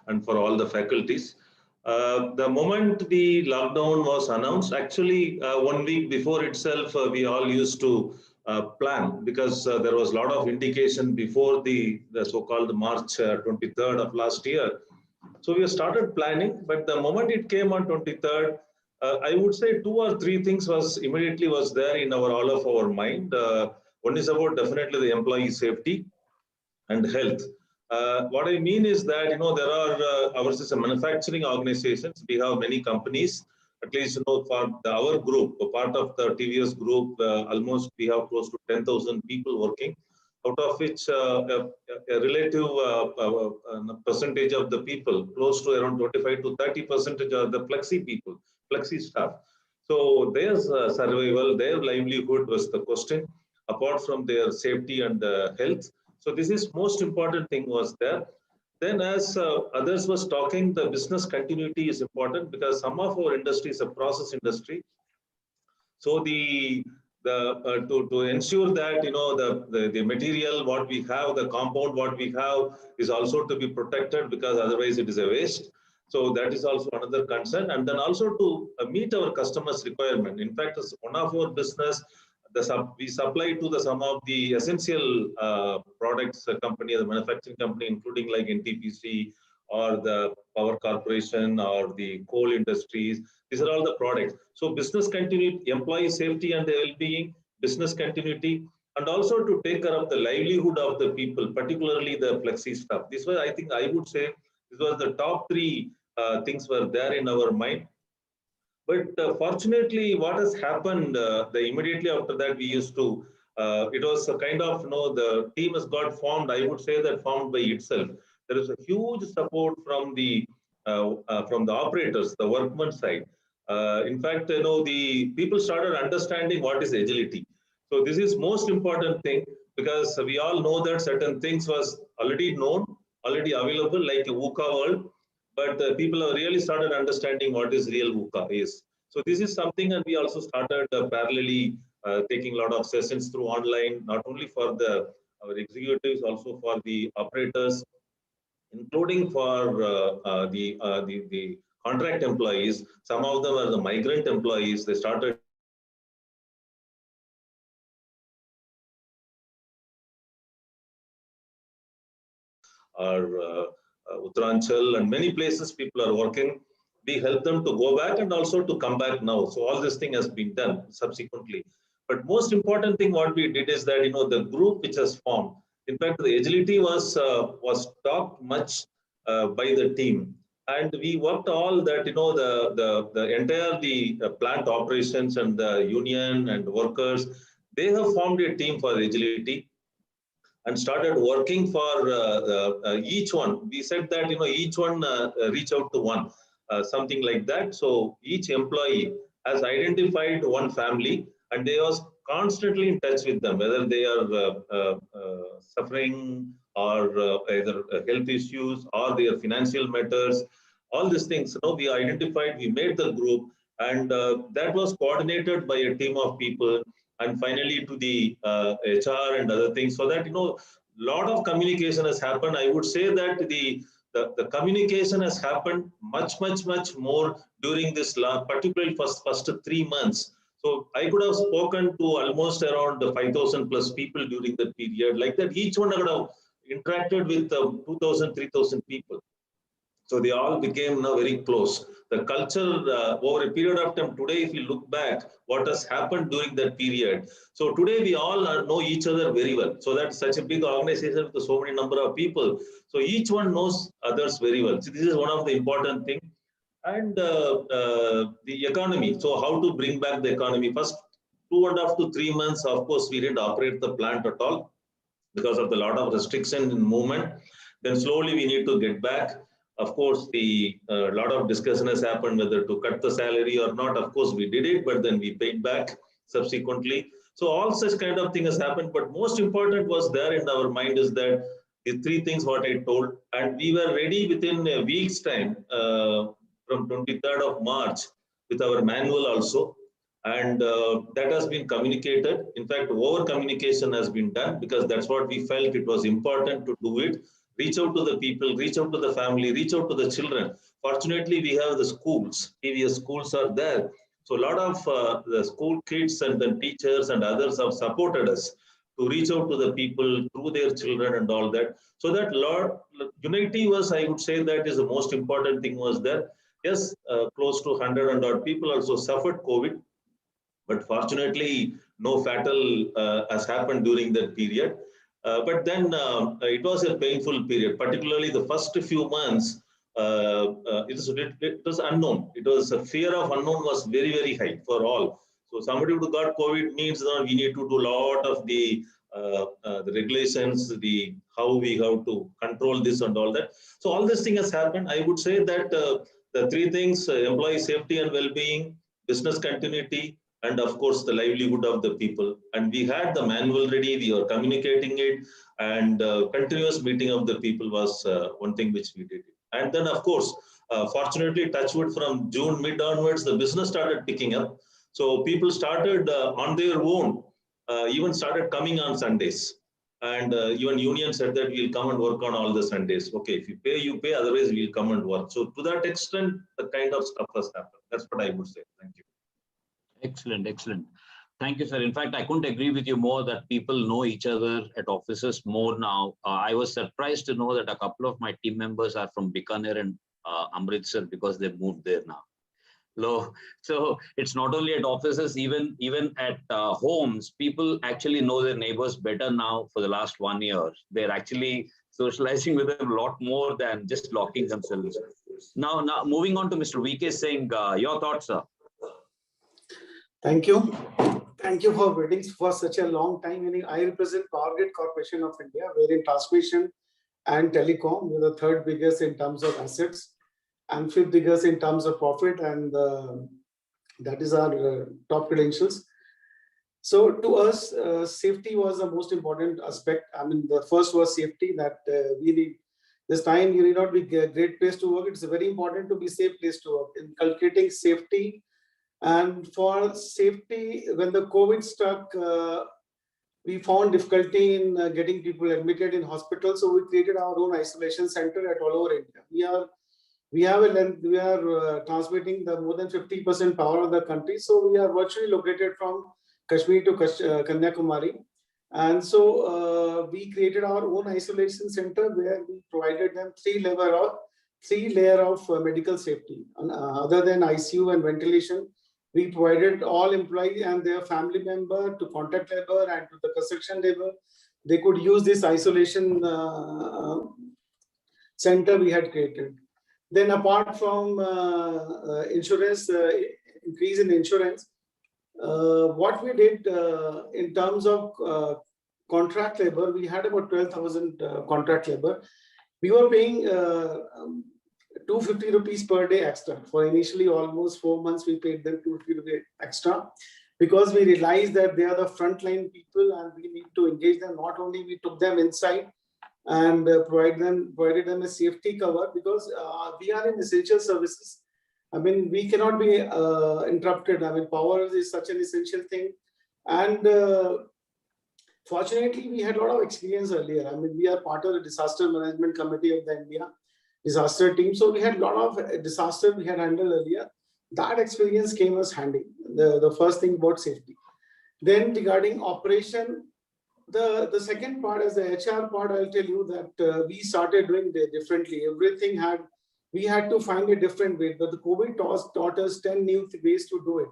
and for all the faculties. The moment the lockdown was announced, actually 1 week before itself, we all used to plan, because there was a lot of indication before the so-called March 23rd of last year. So we started planning, but the moment it came on 23rd, I would say 2 or 3 things was there in all of our mind. One is about definitely the employee safety and health. What I mean is that, there are, ours is a manufacturing organizations. We have many companies, at least, for our group, a part of the TVS group, almost we have close to 10,000 people working, out of which a relative percentage of the people, close to around 25 to 30% are the flexi people, flexi staff. So their survival, their livelihood was the question, apart from their safety and health. So this is most important thing was there. Then as others was talking, the business continuity is important, because some of our industry is a process industry. So to ensure that the material what we have, the compound what we have is also to be protected, because otherwise it is a waste. So that is also another concern, and then also to meet our customers' requirement. In fact, as one of our business, we supply to some of the essential products company, the manufacturing company, including like Ntpc or the power corporation or the coal industries. These are all the products. So business continuity, employee safety and well-being, business continuity, and also to take care of the livelihood of the people, particularly the flexi staff. This was, I think, I would say, this was the top 3 things were there in our mind. But fortunately, what has happened, immediately after that, we used to, it was a kind of, the team has got formed, I would say that formed by itself. There is a huge support from the operators, the workman side. In fact, the people started understanding what is agility. So this is most important thing, because we all know that certain things was already known, already available, like a VUCA world. But people have really started understanding what is real VUCA is. So this is something, and we also started parallelly taking a lot of sessions through online, not only for our executives, also for the operators, including for the contract employees. Some of them are the migrant employees. They started or Uttaranchal, and many places people are working. We help them to go back and also to come back now. So all this thing has been done subsequently. But most important thing what we did is that, the group which has formed, in fact, the agility was talked much by the team. And we worked all that, the entire plant operations and the union and workers, they have formed a team for agility and started working for each one. We said that, each one reach out to one, something like that. So each employee has identified one family and they was constantly in touch with them, whether they are suffering or either health issues or their financial matters, all these things. We identified, we made the group, and that was coordinated by a team of people, and finally to the HR and other things, so that lot of communication has happened. I would say that the communication has happened much more during this particularly first 3 months. So I could have spoken to almost around 5,000 plus people during that period. Like that, each one could have interacted with 2,000, 3,000 people. So they all became now very close. The culture over a period of time, today, if you look back, what has happened during that period. So today we all know each other very well. So that's such a big organization with so many number of people. So each one knows others very well. So this is one of the important things. And the economy. So how to bring back the economy? First 2.5 to 3 months, of course, we didn't operate the plant at all because of the lot of restriction in movement. Then slowly we need to get back. Of course, the lot of discussion has happened whether to cut the salary or not. Of course, we did it, but then we paid back subsequently. So all such kind of thing has happened. But most important was there in our mind is that the 3 things what I told, and we were ready within a week's time from 23rd of March with our manual also. And that has been communicated. In fact, over communication has been done because that's what we felt it was important to do it. Reach out to the people, reach out to the family, reach out to the children. Fortunately, we have the schools, previous schools are there. So a lot of the school kids and the teachers and others have supported us to reach out to the people through their children and all that. So that unity was, I would say, that is the most important thing was there. Yes, close to 100 and odd people also suffered COVID, but fortunately, no fatal has happened during that period. But then it was a painful period, particularly the first few months. It was unknown. It was a fear of unknown was very high for all. So somebody who got COVID means we need to do a lot of the regulations, how we have to control this and all that. So all this thing has happened. I would say that the 3 things: employee safety and well-being, business continuity, and of course the livelihood of the people. And we had the manual ready, we were communicating it, and continuous meeting of the people was one thing which we did. And then of course, fortunately, touchwood, from June mid onwards, the business started picking up. So people started on their own, even started coming on Sundays. And even union said that we'll come and work on all the Sundays. Okay, if you pay, you pay, otherwise we'll come and work. So to that extent, the kind of stuff has happened. That's what I would say. Thank you. Excellent. Thank you, sir. In fact, I couldn't agree with you more that people know each other at offices more now. I was surprised to know that a couple of my team members are from Bikaner and Amritsar because they moved there now. So it's not only at offices, even at homes, people actually know their neighbors better now for the last 1 year. They're actually socializing with them a lot more than just locking themselves. Now moving on to Mr. VK Singh, your thoughts, sir? Thank you. Thank you for waiting for such a long time. I represent Power Grid Corporation of India, where in transmission and telecom, we're the 3rd biggest in terms of assets and 5th biggest in terms of profit, and that is our top credentials. So to us, safety was the most important aspect. I mean, the first was safety, that we need. This time you need not be a great place to work. It's very important to be a safe place to work. Inculcating safety. And for safety, when the COVID struck, we found difficulty in getting people admitted in hospitals. So we created our own isolation center at all over India. We are transmitting the more than 50% power of the country. So we are virtually located from Kashmir to Kanyakumari. And so we created our own isolation center where we provided them three layer of medical safety. Other than ICU and ventilation, we provided all employees and their family member to contract labor and to the construction labor. They could use this isolation center we had created. Then apart from insurance, increase in insurance, what we did in terms of contract labor, we had about 12,000 contract labor. We were paying 250 rupees per day extra. For initially almost 4 months, we paid them 250 rupees extra because we realized that they are the frontline people and we need to engage them. Not only we took them inside and provided them a safety cover because we are in essential services. I mean, we cannot be interrupted. I mean, power is such an essential thing. And fortunately, we had a lot of experience earlier. I mean, we are part of the disaster management committee of the India disaster team. So we had a lot of disaster we had handled earlier. That experience came us handy. The first thing about safety. Then regarding operation, the second part is the HR part. I'll tell you that we started doing differently. We had to find a different way, but the COVID taught us 10 new ways to do it.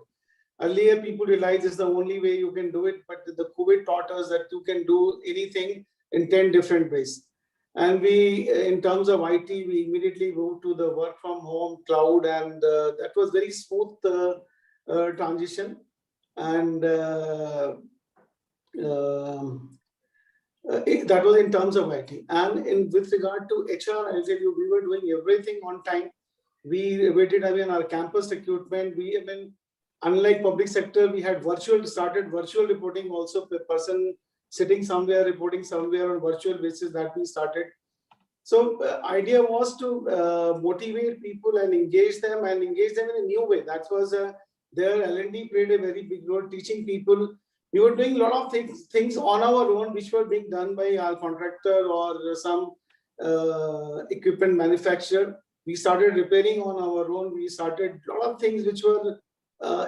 Earlier, people realized it's the only way you can do it, but the COVID taught us that you can do anything in 10 different ways. And we, in terms of IT, we immediately moved to the work from home, cloud, and that was very smooth transition. And that was in terms of IT. And with regard to HR, I'll tell you, we were doing everything on time. We waited, our campus recruitment. Unlike public sector, we had started virtual reporting also, per person sitting somewhere, reporting somewhere on virtual basis that we started. So idea was to motivate people and engage them in a new way. That was their L&D played a very big role, teaching people. We were doing a lot of things on our own, which were being done by our contractor or some equipment manufacturer. We started repairing on our own. We started a lot of things which were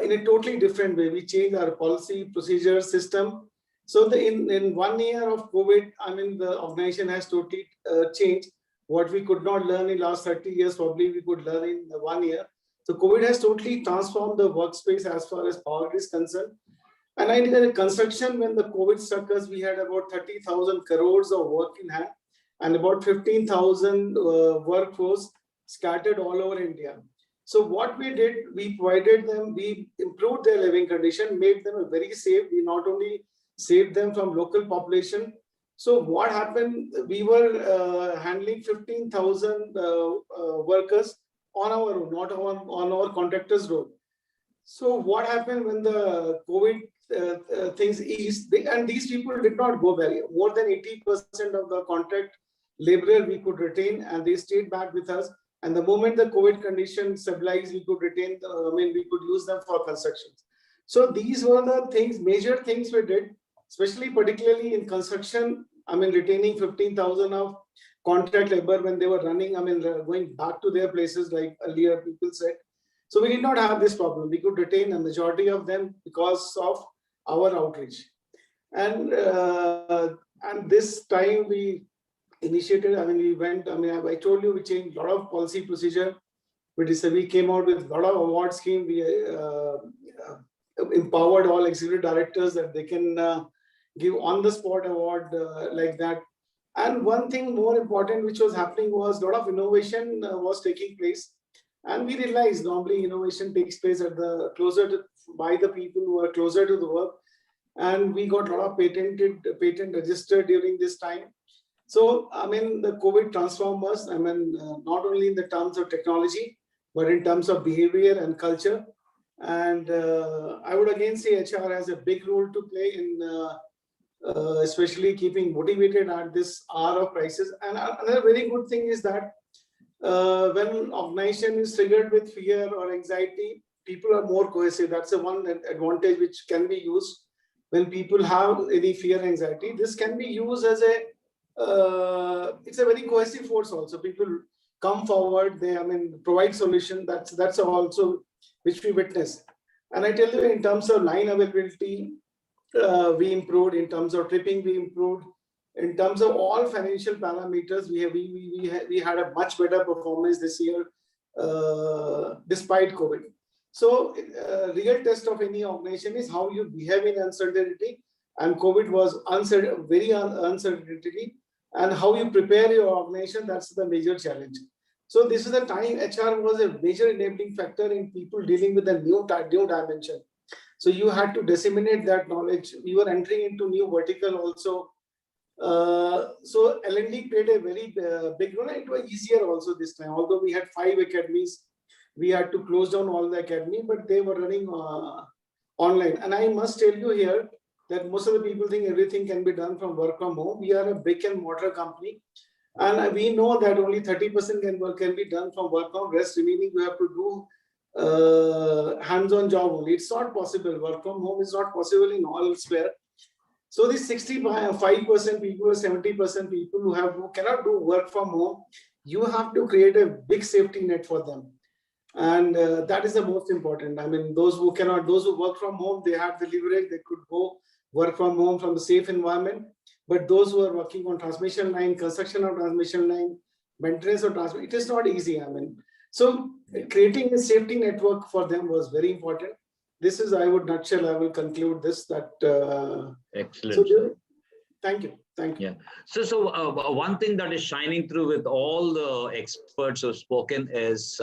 in a totally different way. We changed our policy, procedure, system. So in 1 year of COVID, the organization has totally changed. What we could not learn in last 30 years, probably we could learn in 1 year. So COVID has totally transformed the workspace as far as power is concerned. And I did a construction when the COVID struck us, we had about 30,000 crores of work in hand and about 15,000 workforce scattered all over India. So what we did, we provided them, we improved their living condition, made them very safe. We not only saved them from local population. So what happened, we were handling 15,000 workers on our own, not on our contractors' road. So what happened when the COVID things eased, and these people did not go back. More than 80% of the contract laborer we could retain, and they stayed back with us. And the moment the COVID condition stabilized, we could retain, we could use them for constructions. So these were the things, major things we did, especially particularly in construction. Retaining 15,000 of contract labor when they were running, going back to their places like earlier people said. So we did not have this problem. We could retain a majority of them because of our outreach. And this time we initiated, we went, I told you we changed a lot of policy procedure. We came out with a lot of award scheme. We empowered all executive directors that they can give on the spot award like that. And one thing more important which was happening was a lot of innovation was taking place. And we realized normally innovation takes place at the by the people who are closer to the work. And we got a lot of patent registered during this time. So, the COVID transformed us, not only in the terms of technology, but in terms of behavior and culture. And I would again say HR has a big role to play in especially keeping motivated at this hour of crisis. And another very good thing is that when organization is triggered with fear or anxiety, people are more cohesive. That's the one advantage which can be used when people have any fear, anxiety. This can be used as it's a very cohesive force also. People come forward, they provide solution. That's also which we witness. And I tell you, in terms of line availability, we improved. In terms of tripping, we improved. In terms of all financial parameters, we had a much better performance this year, despite COVID. So, real test of any organization is how you behave in uncertainty, and COVID was very uncertainty, and how you prepare your organization. That's the major challenge. So, this is the time HR was a major enabling factor in people dealing with the new dimension. So you had to disseminate that knowledge. We were entering into new vertical also. So L&D played a very big role. It was easier also this time. Although we had 5 academies, we had to close down all the academy, but they were running online. And I must tell you here that most of the people think everything can be done from work from home. We are a brick and mortar company, and we know that only 30% can be done from work from. Rest remaining you have to do hands-on job only. It's not possible. Work from home is not possible in all sphere. So these 65% people or 70% people who cannot do work from home, you have to create a big safety net for them. And that is the most important. I mean, those who work from home, they have the leverage, they could go work from home from the safe environment. But those who are working on transmission line, construction of transmission line, maintenance of transmission, it is not easy. I mean, so creating a safety network for them was very important. This is, I will conclude this, that. Excellent. So, thank you. Thank you. Yeah. So one thing that is shining through with all the experts who have spoken is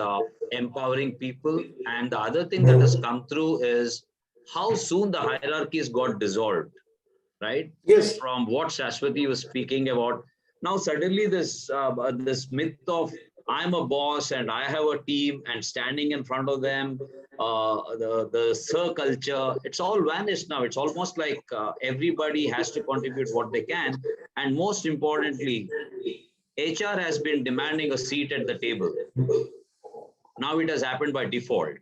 empowering people. And the other thing that has come through is how soon the hierarchies got dissolved, right? Yes. From what Shashwati was speaking about. Now, suddenly this myth of I'm a boss and I have a team and standing in front of them, the sir culture, it's all vanished now. It's almost like everybody has to contribute what they can. And most importantly, HR has been demanding a seat at the table. Now it has happened by default.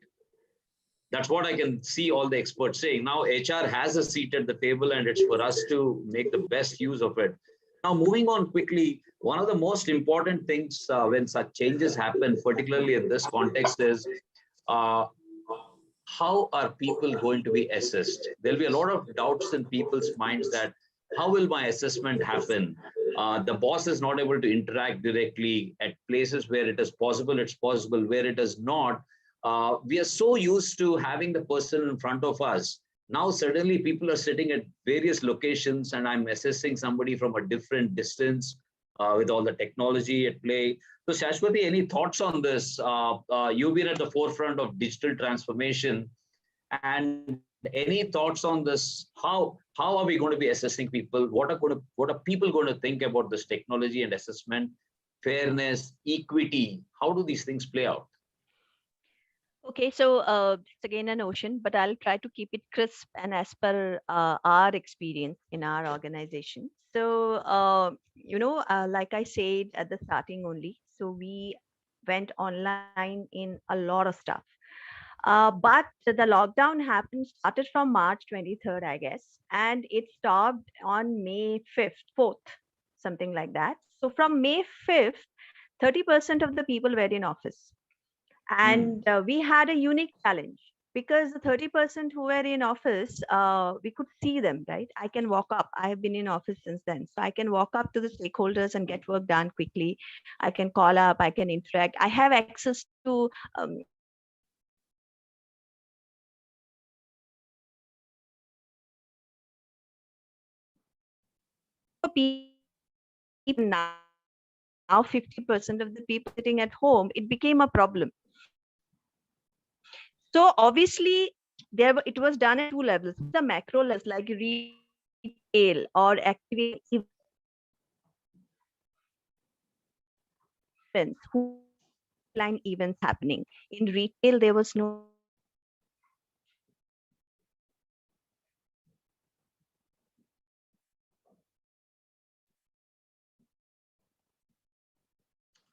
That's what I can see all the experts saying. Now HR has a seat at the table and it's for us to make the best use of it. Now, moving on quickly, one of the most important things when such changes happen, particularly in this context, is how are people going to be assessed? There'll be a lot of doubts in people's minds that how will my assessment happen? The boss is not able to interact directly at places where it is possible, it's possible, where it is not. We are so used to having the person in front of us. Now, suddenly people are sitting at various locations and I'm assessing somebody from a different distance with all the technology at play. So Shashwati, any thoughts on this? You've been at the forefront of digital transformation, and any thoughts on this? How are we going to be assessing people? What are people going to think about this technology and assessment, fairness, equity? How do these things play out? Okay, so it's again an ocean, but I'll try to keep it crisp and as per our experience in our organization. So, like I said at the starting only, so we went online in a lot of stuff. But the lockdown started from March 23rd, I guess, and it stopped on May 4th, something like that. So from May 5th, 30% of the people were in office. And we had a unique challenge because the 30% who were in office, we could see them, right? I can walk up. I have been in office since then. So I can walk up to the stakeholders and get work done quickly. I can call up, I can interact. I have access to people now 50% of the people sitting at home, it became a problem. So obviously, it was done at 2 levels. The macro levels like retail or activity events, line events happening. In retail, there was no.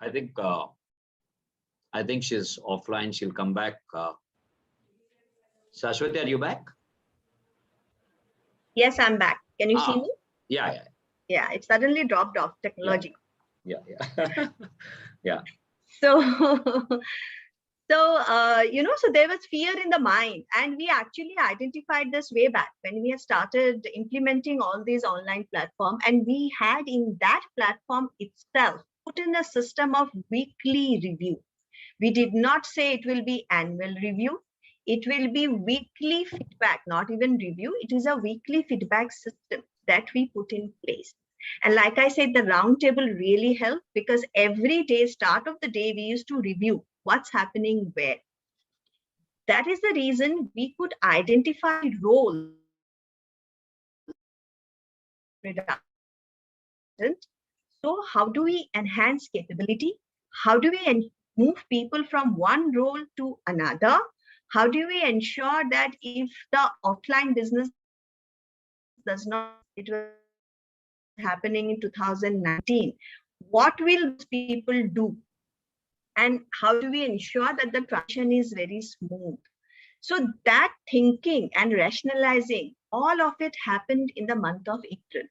I think she's offline. She'll come back. Shashwati, are you back? Yes, I'm back. Can you see me? Yeah. Yeah, it suddenly dropped off technology. Yeah. Yeah. So, So there was fear in the mind, and we actually identified this way back when we had started implementing all these online platforms, and we had in that platform itself put in a system of weekly review. We did not say it will be annual review. It will be weekly feedback, not even review. It is a weekly feedback system that we put in place. And like I said, the roundtable really helped because every day, start of the day, we used to review what's happening where. That is the reason we could identify roles. So how do we enhance capability? How do we move people from one role to another? How do we ensure that if the offline business does not, it was happening in 2019, what will those people do? And how do we ensure that the transition is very smooth? So that thinking and rationalizing, all of it happened in the month of April.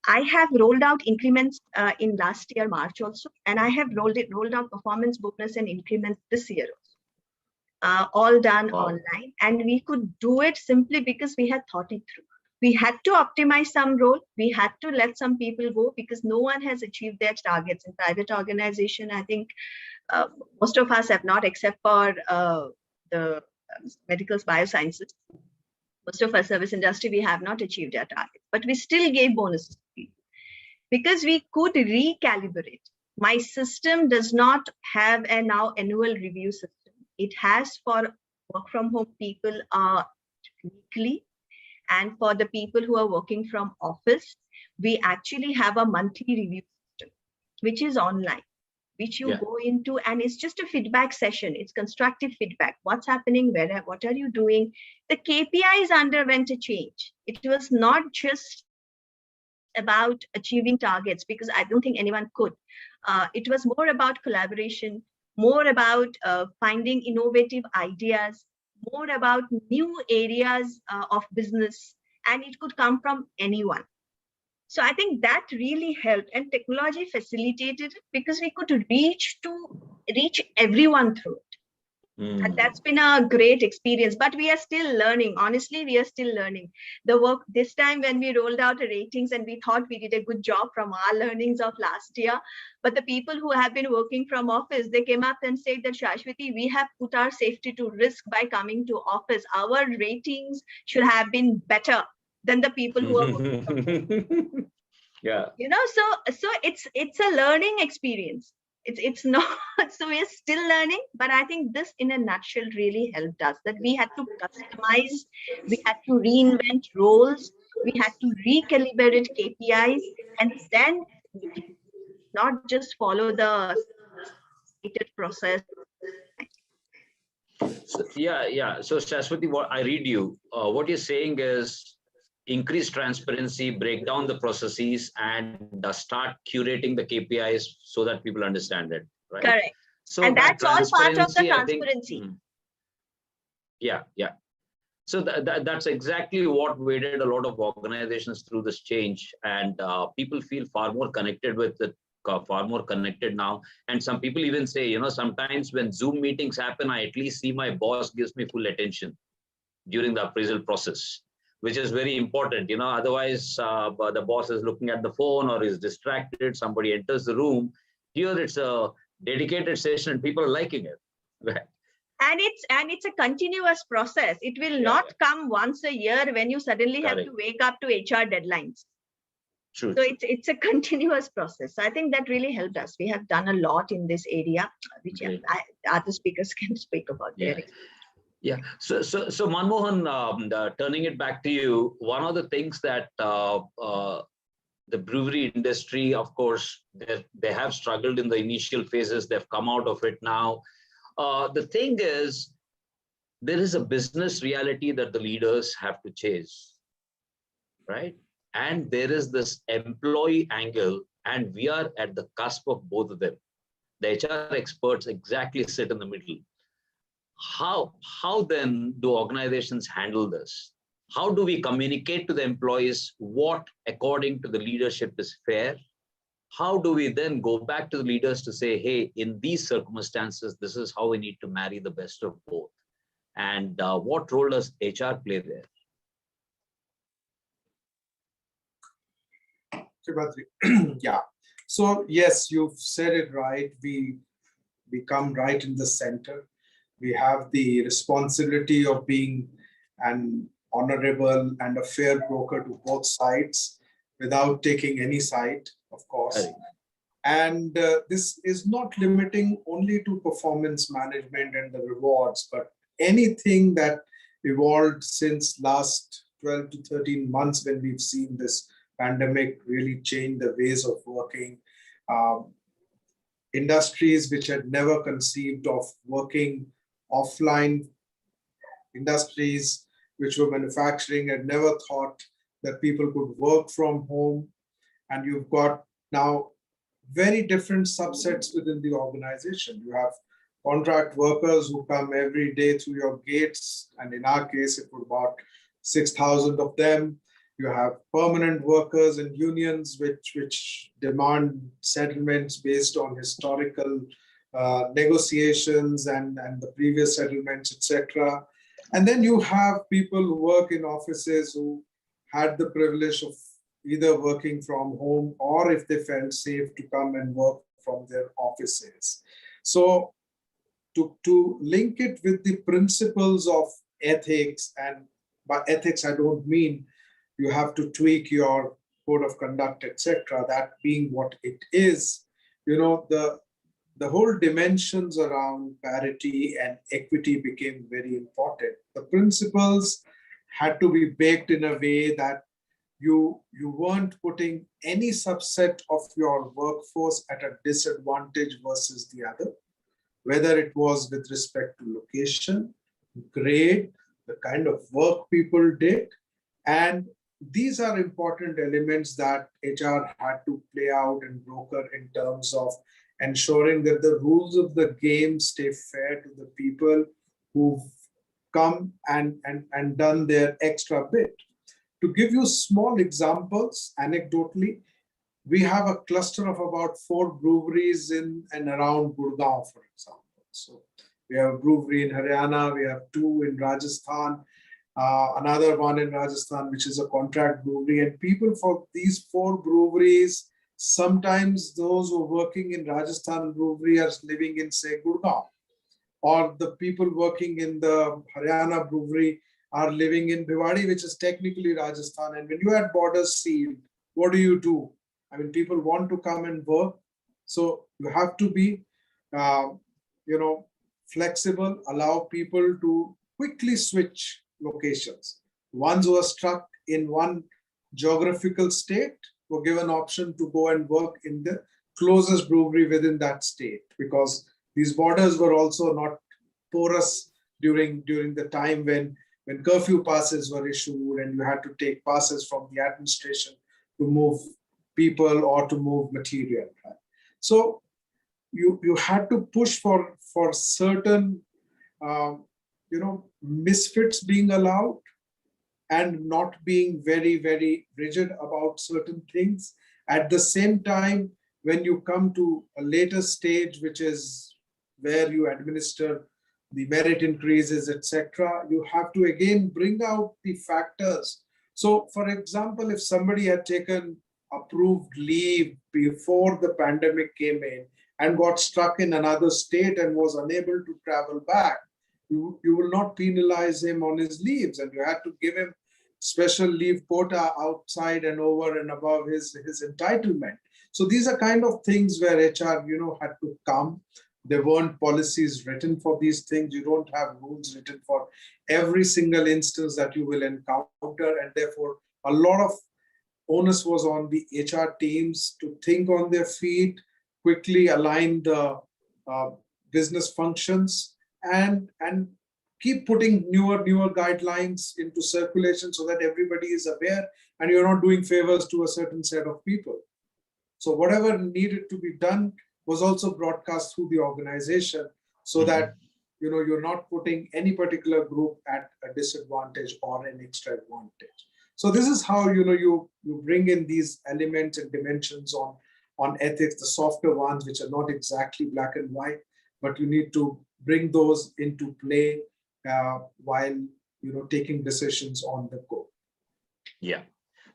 I have rolled out increments in last year, March also, and I have rolled out performance bonus and increments this year also. All done online, and we could do it simply because we had thought it through. We had to optimize some role. We had to let some people go because no one has achieved their targets in private organization. I think most of us have not, except for the medicals, biosciences. Most of our service industry, we have not achieved our target, but we still gave bonuses to people because we could recalibrate. My system does not have a now annual review system. It has for work from home people weekly, and for the people who are working from office, we actually have a monthly review system, which is online, which you go into, and it's just a feedback session. It's constructive feedback. What's happening? Where? What are you doing? The KPIs underwent a change. It was not just about achieving targets, because I don't think anyone could. It was more about collaboration, more about finding innovative ideas, more about new areas of business, and it could come from anyone. So I think that really helped, and technology facilitated it because we could reach everyone through it. And that's been a great experience, but we are still learning. Honestly, we are still learning. The work this time when we rolled out the ratings, and we thought we did a good job from our learnings of last year. But the people who have been working from office, they came up and said that, Shashwati, we have put our safety to risk by coming to office. Our ratings should have been better than the people who are working from home. Yeah. So it's a learning experience. It's not, so we're still learning, but I think this in a nutshell really helped us, that we had to customize, we had to reinvent roles, we had to recalibrate KPIs, and then not just follow the stated process. So, yeah. So Shashwati, what I read you, what you're saying is increase transparency, break down the processes, and start curating the KPIs so that people understand it, right? Correct. So and that's all part of the transparency. I think, yeah. So that's exactly what we did a lot of organizations through this change, and people feel far more connected with it, far more connected now. And some people even say, sometimes when Zoom meetings happen, I at least see my boss gives me full attention during the appraisal process, which is very important. Otherwise the boss is looking at the phone or is distracted, somebody enters the room. Here it's a dedicated session and people are liking it. Right. And it's a continuous process. It will not come once a year when you suddenly have to wake up to HR deadlines. True. So it's a continuous process. So I think that really helped us. We have done a lot in this area, which other speakers can speak about. Yeah. So Manmohan, turning it back to you, one of the things that the brewery industry, of course, they have struggled in the initial phases. They've come out of it now. The thing is, there is a business reality that the leaders have to chase, right? And there is this employee angle, and we are at the cusp of both of them. The HR experts exactly sit in the middle. How then do organizations handle this? How do we communicate to the employees what, according to the leadership, is fair, how do we then go back to the leaders to say, hey, in these circumstances, this is how we need to marry the best of both? And what role does HR play there? Yeah. So yes, you've said it right. We come right in the center. We have the responsibility of being an honorable and a fair broker to both sides without taking any side, of course. Right. And this is not limiting only to performance management and the rewards, but anything that evolved since last 12 to 13 months when we've seen this pandemic really change the ways of working. Industries which had never conceived of working offline, industries which were manufacturing had never thought that people could work from home. And you've got now very different subsets within the organization. You have contract workers who come every day through your gates, and in our case, it was about 6,000 of them. You have permanent workers and unions which demand settlements based on historical negotiations and the previous settlements, etc. And then you have people who work in offices who had the privilege of either working from home or if they felt safe to come and work from their offices. So to link it with the principles of ethics, and by ethics, I don't mean you have to tweak your code of conduct, etc. That being what it is, you know, the whole dimensions around parity and equity became very important. The principles had to be baked in a way that you weren't putting any subset of your workforce at a disadvantage versus the other, whether it was with respect to location, grade, the kind of work people did. And these are important elements that HR had to play out and broker in terms of ensuring that the rules of the game stay fair to the people who've come and done their extra bit. To give you small examples, anecdotally, we have a cluster of about 4 breweries in and around Gurgaon, for example. So we have a brewery in Haryana, we have 2 in Rajasthan, another one in Rajasthan, which is a contract brewery. And people for these 4 breweries, sometimes those who are working in Rajasthan brewery are living in, say, Gurgaon, or the people working in the Haryana brewery are living in Bhiwadi, which is technically Rajasthan. And when you had borders sealed, what do? I mean, people want to come and work. So you have to be, flexible, allow people to quickly switch locations. Ones who are stuck in one geographical state were given option to go and work in the closest brewery within that state, because these borders were also not porous during the time when curfew passes were issued and you had to take passes from the administration to move people or to move material. Right? So you had to push for certain misfits being allowed and not being very, very rigid about certain things. At the same time, when you come to a later stage, which is where you administer the merit increases, etc., you have to again bring out the factors. So, for example, if somebody had taken approved leave before the pandemic came in and got stuck in another state and was unable to travel back, you will not penalize him on his leaves, and you had to give him special leave quota outside and over and above his entitlement. So these are kind of things where HR, had to come. There weren't policies written for these things. You don't have rules written for every single instance that you will encounter. And therefore, a lot of onus was on the HR teams to think on their feet, quickly align the business functions, and keep putting newer guidelines into circulation so that everybody is aware and you're not doing favors to a certain set of people. So whatever needed to be done was also broadcast through the organization so that you're not putting any particular group at a disadvantage or an extra advantage. So this is how you bring in these elements and dimensions on on ethics, the softer ones, which are not exactly black and white, but you need to bring those into play while taking decisions on the go. Yeah,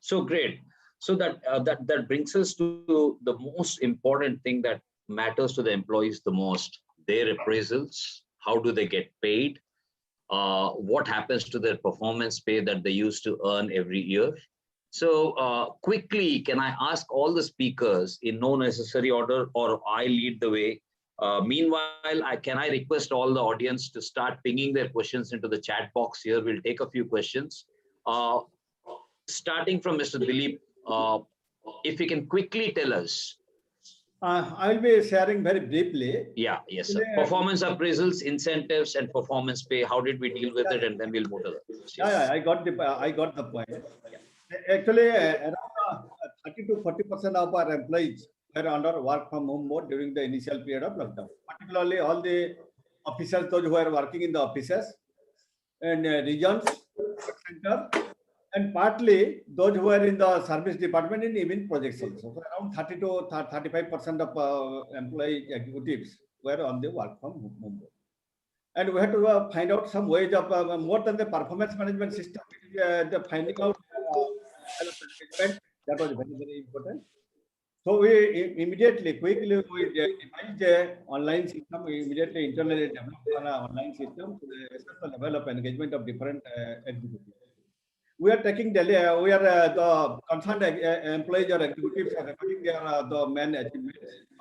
so great. So that brings us to the most important thing that matters to the employees the most: their appraisals. How do they get paid? What happens to their performance pay that they used to earn every year? So quickly, can I ask all the speakers in no necessary order, or I lead the way? Meanwhile, can I request all the audience to start pinging their questions into the chat box here? We'll take a few questions. Starting from Mr. Dilip, if you can quickly tell us. I will be sharing very briefly. Yeah, yes, sir. Performance appraisals, incentives, and performance pay. How did we deal with it? And then we'll move to the. Yeah, I got the point. Actually, around 30 to 40% of our employees were under work from home mode during the initial period of lockdown. Particularly, all the officers, those who are working in the offices and regions, center, and partly those who are in the service department and even projects also. So around 30 to 35% of employee executives were on the work from home mode. And we had to find out some ways of more than the performance management system, the finding out management, that was very, very important. So we immediately, quickly, we devised an online system. We immediately internally developed an online system to assess the level of engagement of different executives. We are taking daily, we are the concerned employees or executives are recording their the main achievements,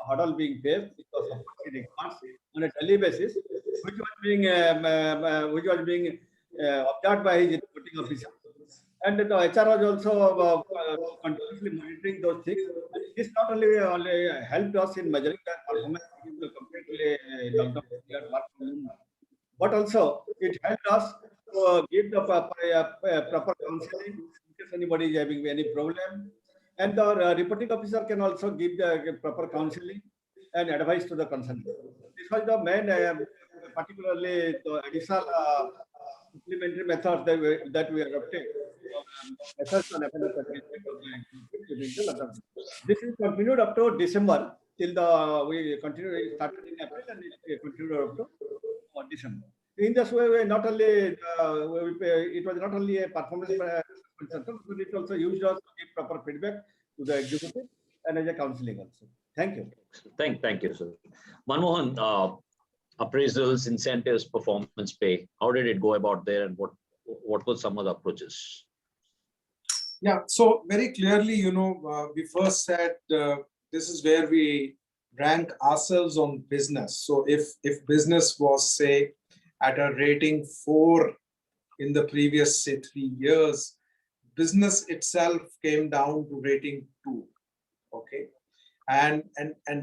hurdle being faced because of records on a daily basis, which was being observed by his reporting officer. And the HR was also continuously monitoring those things. This not only helped us in measuring their performance in the completely lockdown period, but also it helped us to give the proper counseling in case anybody is having any problem. And the reporting officer can also give the proper counseling and advice to the concerned. This was the main, particularly the additional supplementary methods that we adopted. This is continued up to December till we started in April and it continued up to December. In this way, not only it was not only a performance center, but it also used us to give proper feedback to the executive and as a counseling also. Thank you. Thank you, sir. Manmohan, appraisals, incentives, performance pay. How did it go about there, and what were some of the approaches? Yeah, so very clearly, we first said this is where we rank ourselves on business. So if business was, say, at a rating 4 in the previous, say, 3 years, business itself came down to rating 2. Okay, and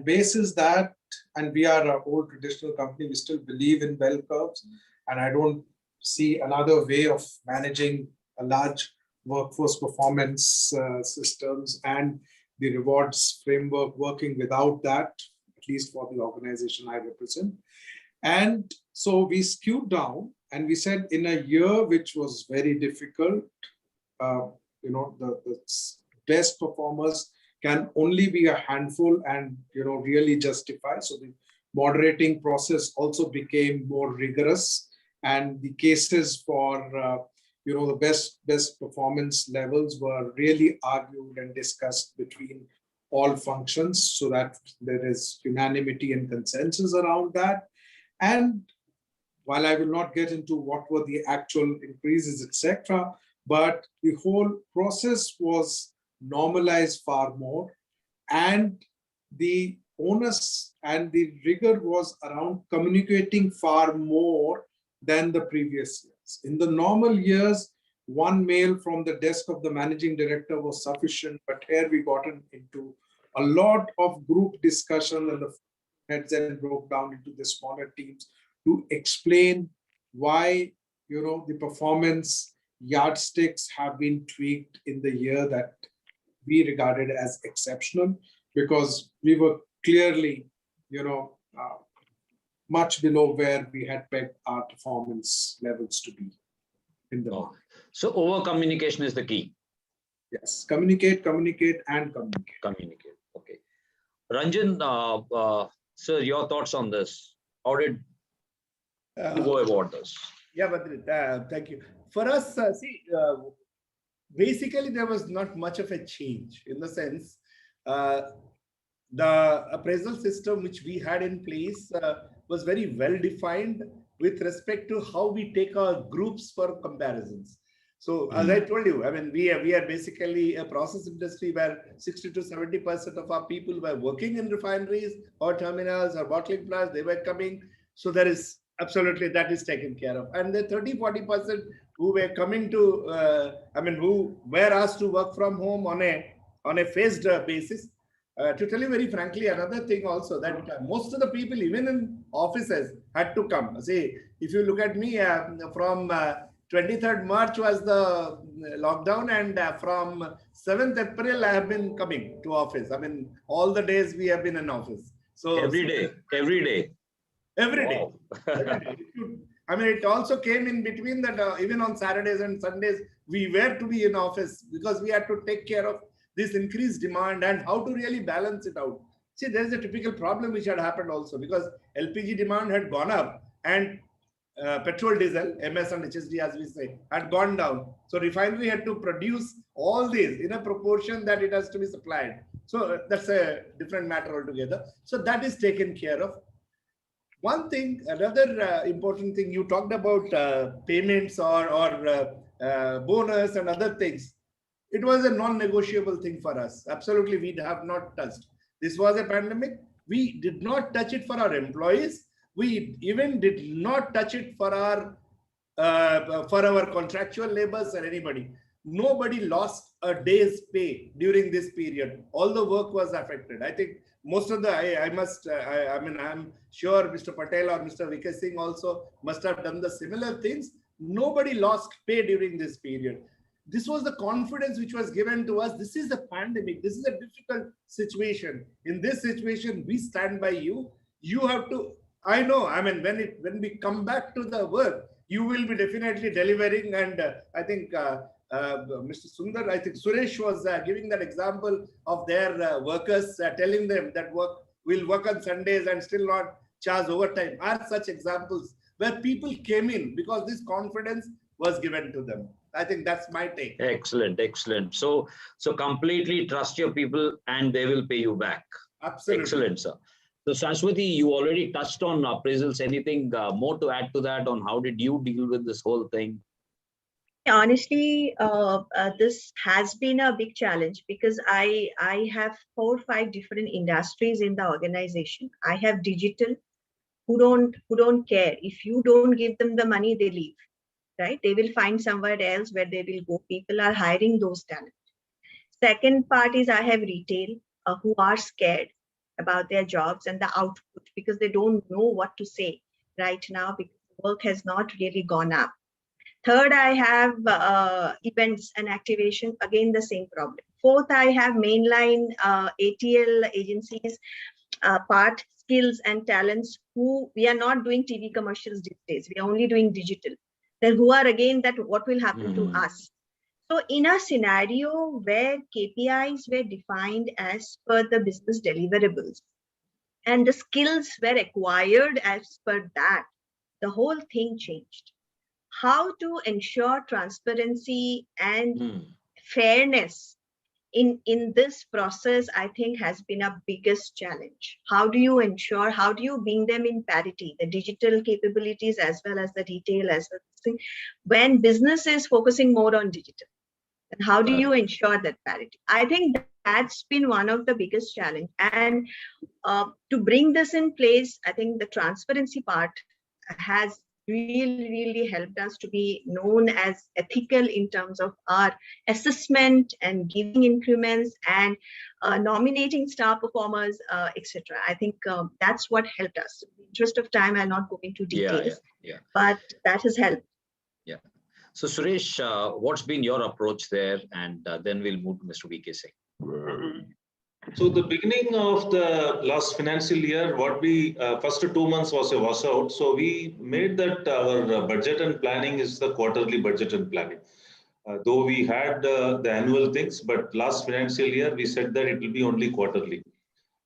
basis that, and we are an old traditional company, we still believe in bell curves, and I don't see another way of managing a large workforce performance systems and the rewards framework working without that, at least for the organization I represent. And so we skewed down and we said in a year which was very difficult, the best performers can only be a handful and really justify. So the moderating process also became more rigorous, and the cases for the best performance levels were really argued and discussed between all functions so that there is unanimity and consensus around that. And while I will not get into what were the actual increases, etc., but the whole process was normalized far more, and the onus and the rigor was around communicating far more than the previous years. In the normal years, one mail from the desk of the managing director was sufficient, but here we got into a lot of group discussion, and the heads then broke down into the smaller teams to explain why the performance yardsticks have been tweaked in the year that we regarded as exceptional, because we were clearly much below where we had pegged our performance levels to be in the market. So over communication is the key. Yes, communicate and communicate. Communicate. Okay. Ranjan, sir, your thoughts on this? How did you go about this? Yeah, Badri, thank you. For us, basically there was not much of a change in the sense the appraisal system which we had in place was very well defined with respect to how we take our groups for comparisons. So as I told you, I mean, we are basically a process industry where 60 to 70% of our people were working in refineries or terminals or bottling plants. They were coming. So there is absolutely that is taken care of. And the 30-40% who were coming to, who were asked to work from home on a phased basis. To tell you very frankly, another thing also that most of the people, even in offices, had to come. See, if you look at me, from 23rd March was the lockdown, and from 7th April, I have been coming to office. I mean, all the days we have been in office. So every day. Every day. Wow. Every day. I mean, it also came in between that even on Saturdays and Sundays, we were to be in office because we had to take care of this increased demand and how to really balance it out. See, there's a typical problem which had happened also because LPG demand had gone up and petrol, diesel, MS and HSD, as we say, had gone down. So refinery had to produce all these in a proportion that it has to be supplied. So that's a different matter altogether. So that is taken care of. One thing, another important thing, you talked about payments or bonus and other things. It was a non-negotiable thing for us. Absolutely, we have not touched. This was a pandemic. We did not touch it for our employees. We even did not touch it for our contractual laborers or anybody. Nobody lost a day's pay during this period. All the work was affected. I think most of the, I'm sure Mr. Patel or Mr. Vikas Singh also must have done the similar things. Nobody lost pay during this period. This was the confidence which was given to us. This is a pandemic. This is a difficult situation. In this situation, we stand by you. You have to, I know, I mean, when we come back to the work, you will be definitely delivering. And I think Mr. Sundar, I think Suresh was giving that example of their workers telling them that will work on Sundays and still not charge overtime. Are such examples where people came in because this confidence was given to them. I think that's my take. Excellent, excellent. So completely trust your people and they will pay you back. Absolutely. Excellent, sir. So Saraswati, you already touched on appraisals. Anything more to add to that on how did you deal with this whole thing? Honestly, this has been a big challenge because I have 4 or 5 different industries in the organization. I have digital who don't care. If you don't give them the money, they leave. Right? They will find somewhere else where they will go. People are hiring those talent. Second part is I have retail who are scared about their jobs and the output because they don't know what to say right now because work has not really gone up. Third, I have events and activation, again, the same problem. Fourth, I have mainline ATL agencies, part skills and talents who we are not doing TV commercials these days. We are only doing digital. Then who are again that what will happen to us? So in a scenario where KPIs were defined as per the business deliverables and the skills were acquired as per that, the whole thing changed. How to ensure transparency and fairness in this process, I think has been a biggest challenge. How do you ensure, how do you bring them in parity, the digital capabilities as well as the retail as well, when business is focusing more on digital? And how do you ensure that parity? I think that's been one of the biggest challenge. And to bring this in place, I think the transparency part has really helped us to be known as ethical in terms of our assessment and giving increments and nominating star performers, etc. I think that's what helped us. In the interest of time, I'll not go into details, but that has helped. Yeah. So Suresh, what's been your approach there? And then we'll move to Mr. VK Singh. So the beginning of the last financial year, what we first 2 months was a washout. So we made that our budget and planning is the quarterly budget and planning. Though we had the annual things, but last financial year we said that it will be only quarterly.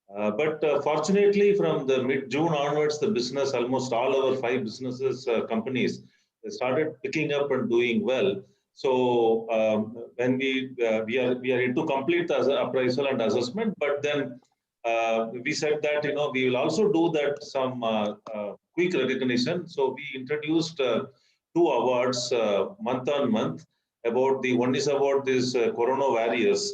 But fortunately, from the mid-June onwards, the business, almost all our 5 businesses, companies, they started picking up and doing well. So when we are into complete appraisal and assessment, but then we said that we will also do that some quick recognition. So we introduced 2 awards month on month. One is about this Corona Warriors.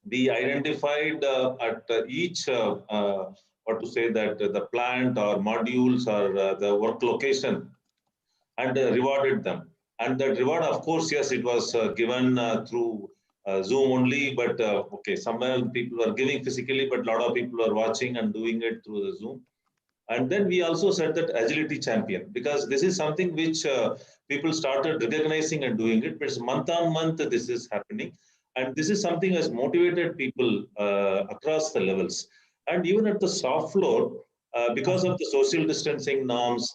We identified at each what to say that the plant or modules or the work location and rewarded them. And that reward, of course, yes, it was given through Zoom only, but okay, somewhere people were giving physically, but a lot of people are watching and doing it through the Zoom. And then we also said that agility champion, because this is something which people started recognizing and doing it. But month on month, this is happening. And this is something has motivated people across the levels. And even at the soft floor, because of the social distancing norms,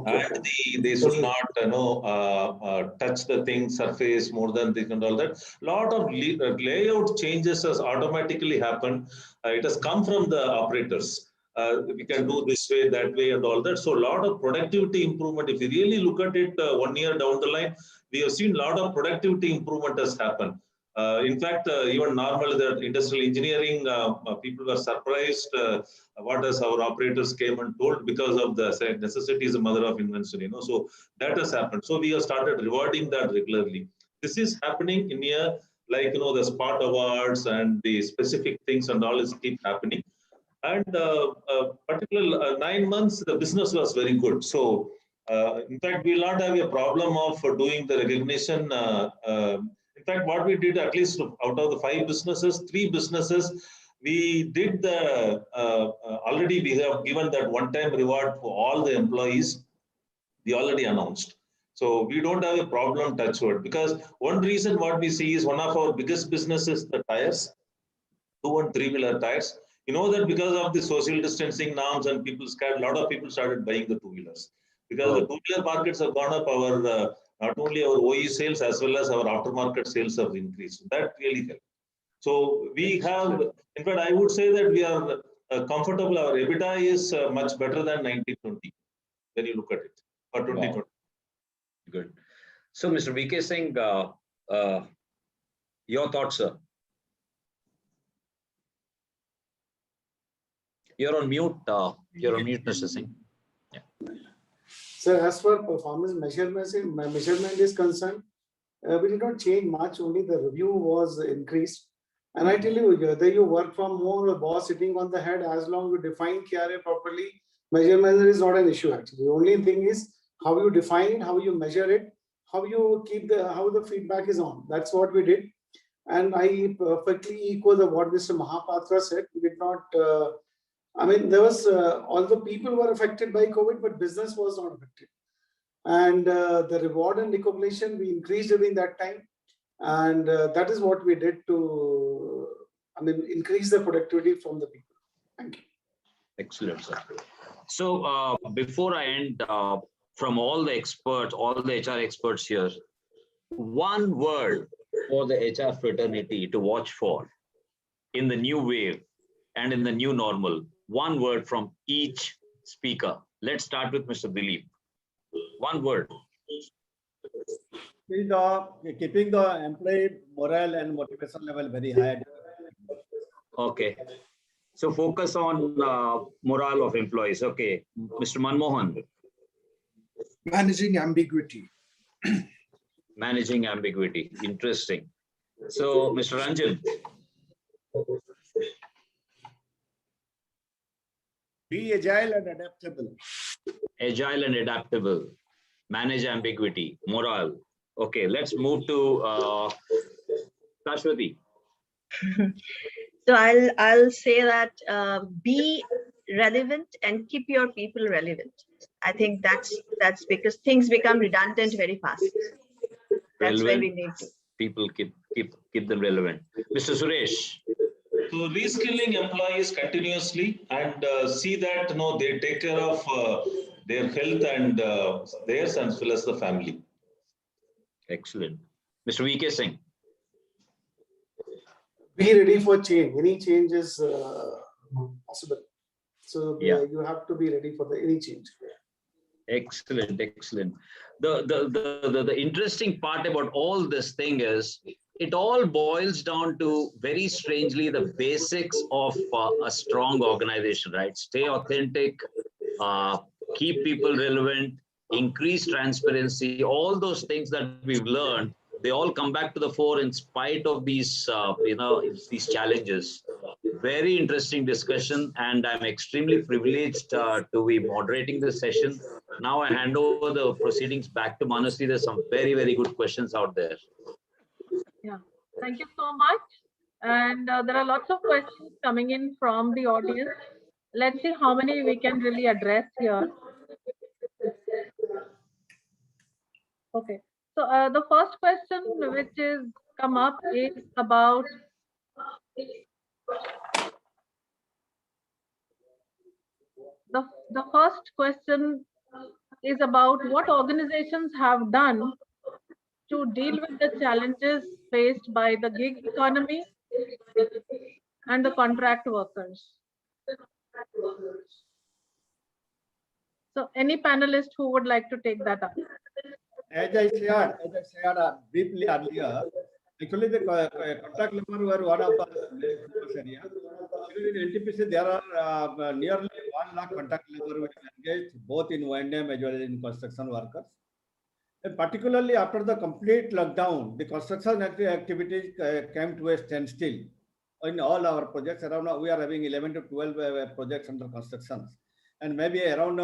and they should not touch the thing surface more than this and all that. Lot of layout changes has automatically happened. It has come from the operators. We can do this way, that way, and all that. So a lot of productivity improvement. If you really look at it 1 year down the line, we have seen a lot of productivity improvement has happened. In fact, even normally the industrial engineering people were surprised what as our operators came and told, because of the necessity is the mother of invention, So that has happened. So we have started rewarding that regularly. This is happening in here, like the spot awards and the specific things and all is keep happening. And particular 9 months, the business was very good. So in fact, we will not have a problem of doing the recognition. In fact, what we did, at least out of the 5 businesses, 3 businesses, we did the, already we have given that one-time reward for all the employees. We already announced. So we don't have a problem, touch wood, because one reason what we see is one of our biggest businesses, the tires, 2 and 3-wheeler tires. You know that because of the social distancing norms and people scared, a lot of people started buying the 2-wheelers. Because the 2-wheeler markets have gone up, our not only our OE sales as well as our aftermarket sales have increased. That really helped. So we have, in fact, I would say that we are comfortable. Our EBITDA is much better than 1920 when you look at it for 2020. Wow. Good. So, Mr. VK Singh, your thoughts, sir? You're on mute. You're on mute, Mr. Singh. Yeah. So as far performance measurement is concerned, we did not change much. Only the review was increased. And I tell you, whether you work from home or boss sitting on the head, as long as you define KRA properly, measurement is not an issue actually. The only thing is how you define it, how you measure it, how you keep how the feedback is on. That's what we did. And I perfectly echo what Mr. Mahapatra said. We did not, I mean, there was, although people were affected by COVID, but business was not affected. And the reward and recognition, we increased during that time. And that is what we did to, increase the productivity from the people. Thank you. Excellent, sir. So before I end, from all the experts, all the HR experts here, one word for the HR fraternity to watch for in the new wave and in the new normal. One word from each speaker. Let's start with Mr. Dilip. One word. Keeping the employee morale and motivation level very high. Okay. So focus on morale of employees. Okay. Mr. Manmohan. Managing ambiguity. Managing ambiguity. Interesting. So, Mr. Ranjan. Be agile and adaptable. Agile and adaptable. Manage ambiguity. Morale. Okay, let's move to Shashwati. So I'll say that be relevant and keep your people relevant. I think that's because things become redundant very fast. That's why we need to. People keep them relevant. Mr. Suresh. So reskilling employees continuously and see that they take care of their health and theirs as well as the family. Excellent. Mr. VK Singh. Be ready for change. Any change is possible. So Yeah. you have to be ready for any change. Excellent, excellent. The interesting part about all this thing is it all boils down to very strangely the basics of a strong organization, right? Stay authentic, uh, keep people relevant, increase transparency, all those things that we've learned, they all come back to the fore in spite of these, these challenges. Very interesting discussion, and I'm extremely privileged to be moderating this session. Now I hand over the proceedings back to Manasi. There's some very, very good questions out there. Yeah, thank you so much. And there are lots of questions coming in from the audience. Let's see how many we can really address here. Okay, so the first question which is come up is about the first question is about what organizations have done to deal with the challenges faced by the gig economy and the contract workers. So any panelist who would like to take that up? As I shared briefly earlier, actually the contract labor were one of the focus areas. In Ntpc, there are nearly 1 lakh contract labor which are engaged both in O&M as well as in construction workers. And particularly after the complete lockdown, the construction activities came to a standstill in all our projects. Around we are having 11 to 12 projects under construction, and maybe around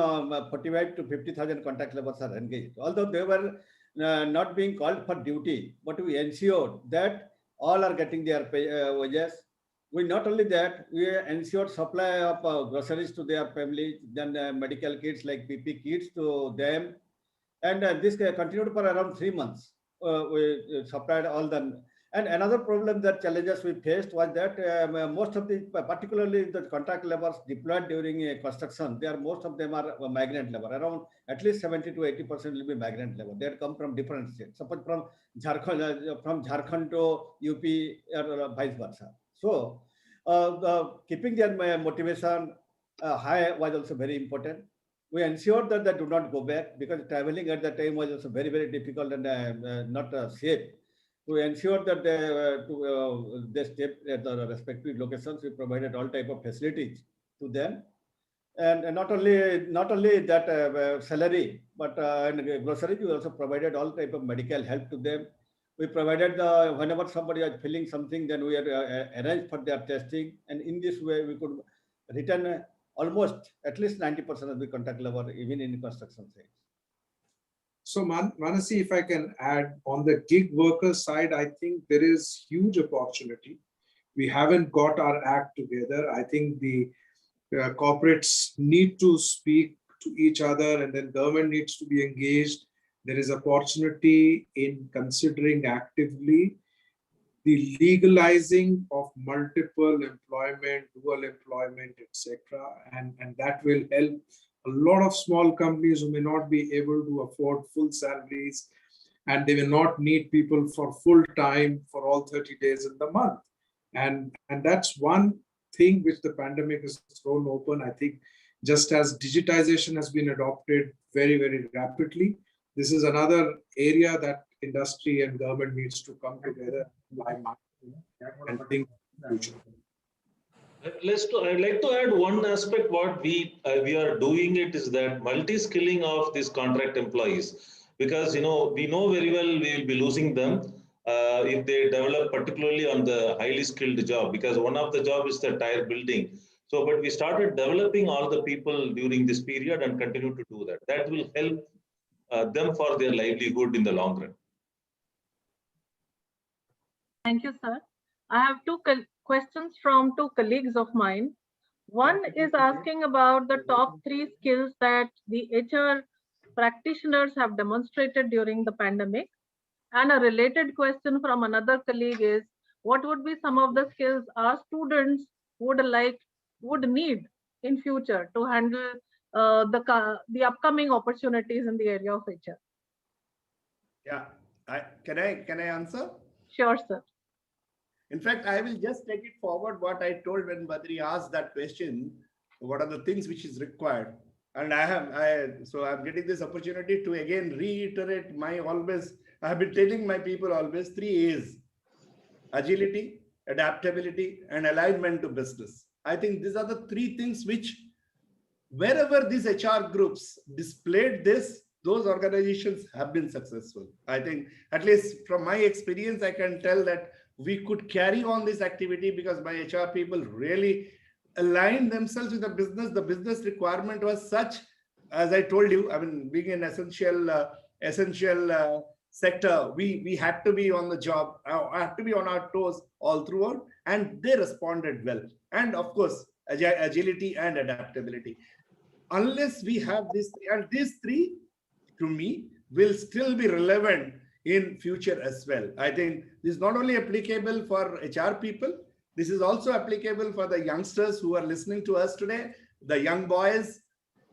45 to 50,000 contract laborers are engaged. Although they were not being called for duty, but we ensured that all are getting their wages. We not only that, we ensured supply of groceries to their families, then medical kits like PP kits to them. And this continued for around 3 months. We supplied all them. And another problem that challenges we faced was that most of the, particularly the contract laborers deployed during construction, most of them are migrant labor. Around at least 70 to 80% will be migrant labor. They come from different states. Suppose from Jharkhand to UP or vice versa. So keeping their motivation high was also very important. We ensured that they do not go back because traveling at that time was also very, very difficult and not safe. We ensured that they stayed at the respective locations. We provided all type of facilities to them, and not only that salary, but and groceries. We also provided all type of medical help to them. We provided whenever somebody was feeling something, then we had arranged for their testing, and in this way we could return almost at least 90% of the contract labor, even in construction sites. So Manasi, if I can add, on the gig worker side, I think there is huge opportunity. We haven't got our act together. I think the corporates need to speak to each other, and then government needs to be engaged. There is opportunity in considering actively the legalizing of multiple employment, dual employment, etc. And that will help a lot of small companies who may not be able to afford full salaries, and they will not need people for full time for all 30 days in the month. And that's one thing which the pandemic has thrown open. I think just as digitization has been adopted very, very rapidly, this is another area that industry and government needs to come together and think future. I'd like to add one aspect. What we are doing it is that multi-skilling of these contract employees, because we know very well we will be losing them if they develop particularly on the highly skilled job, because one of the job is the tire building. So, but we started developing all the people during this period and continue to do that. That will help them for their livelihood in the long run. Thank you, sir. I have two questions from two colleagues of mine. One is asking about the top 3 skills that the HR practitioners have demonstrated during the pandemic. And a related question from another colleague is, what would be some of the skills our students would need in future to handle the upcoming opportunities in the area of HR? Yeah, can I answer? Sure, sir. In fact, I will just take it forward what I told when Badri asked that question, what are the things which is required? And I'm getting this opportunity to again reiterate I have been telling my people always 3 A's: agility, adaptability, and alignment to business. I think these are the 3 things which, wherever these HR groups displayed this, those organizations have been successful. I think, at least from my experience, I can tell that we could carry on this activity because my HR people really aligned themselves with the business. The business requirement was such, as I told you, I mean, being an essential sector, we had to be on the job, had to be on our toes all throughout, and they responded well. And of course, agility and adaptability. Unless we have these 3, and these 3, to me, will still be relevant in future as well. I think this is not only applicable for HR people, this is also applicable for the youngsters who are listening to us today, the young boys.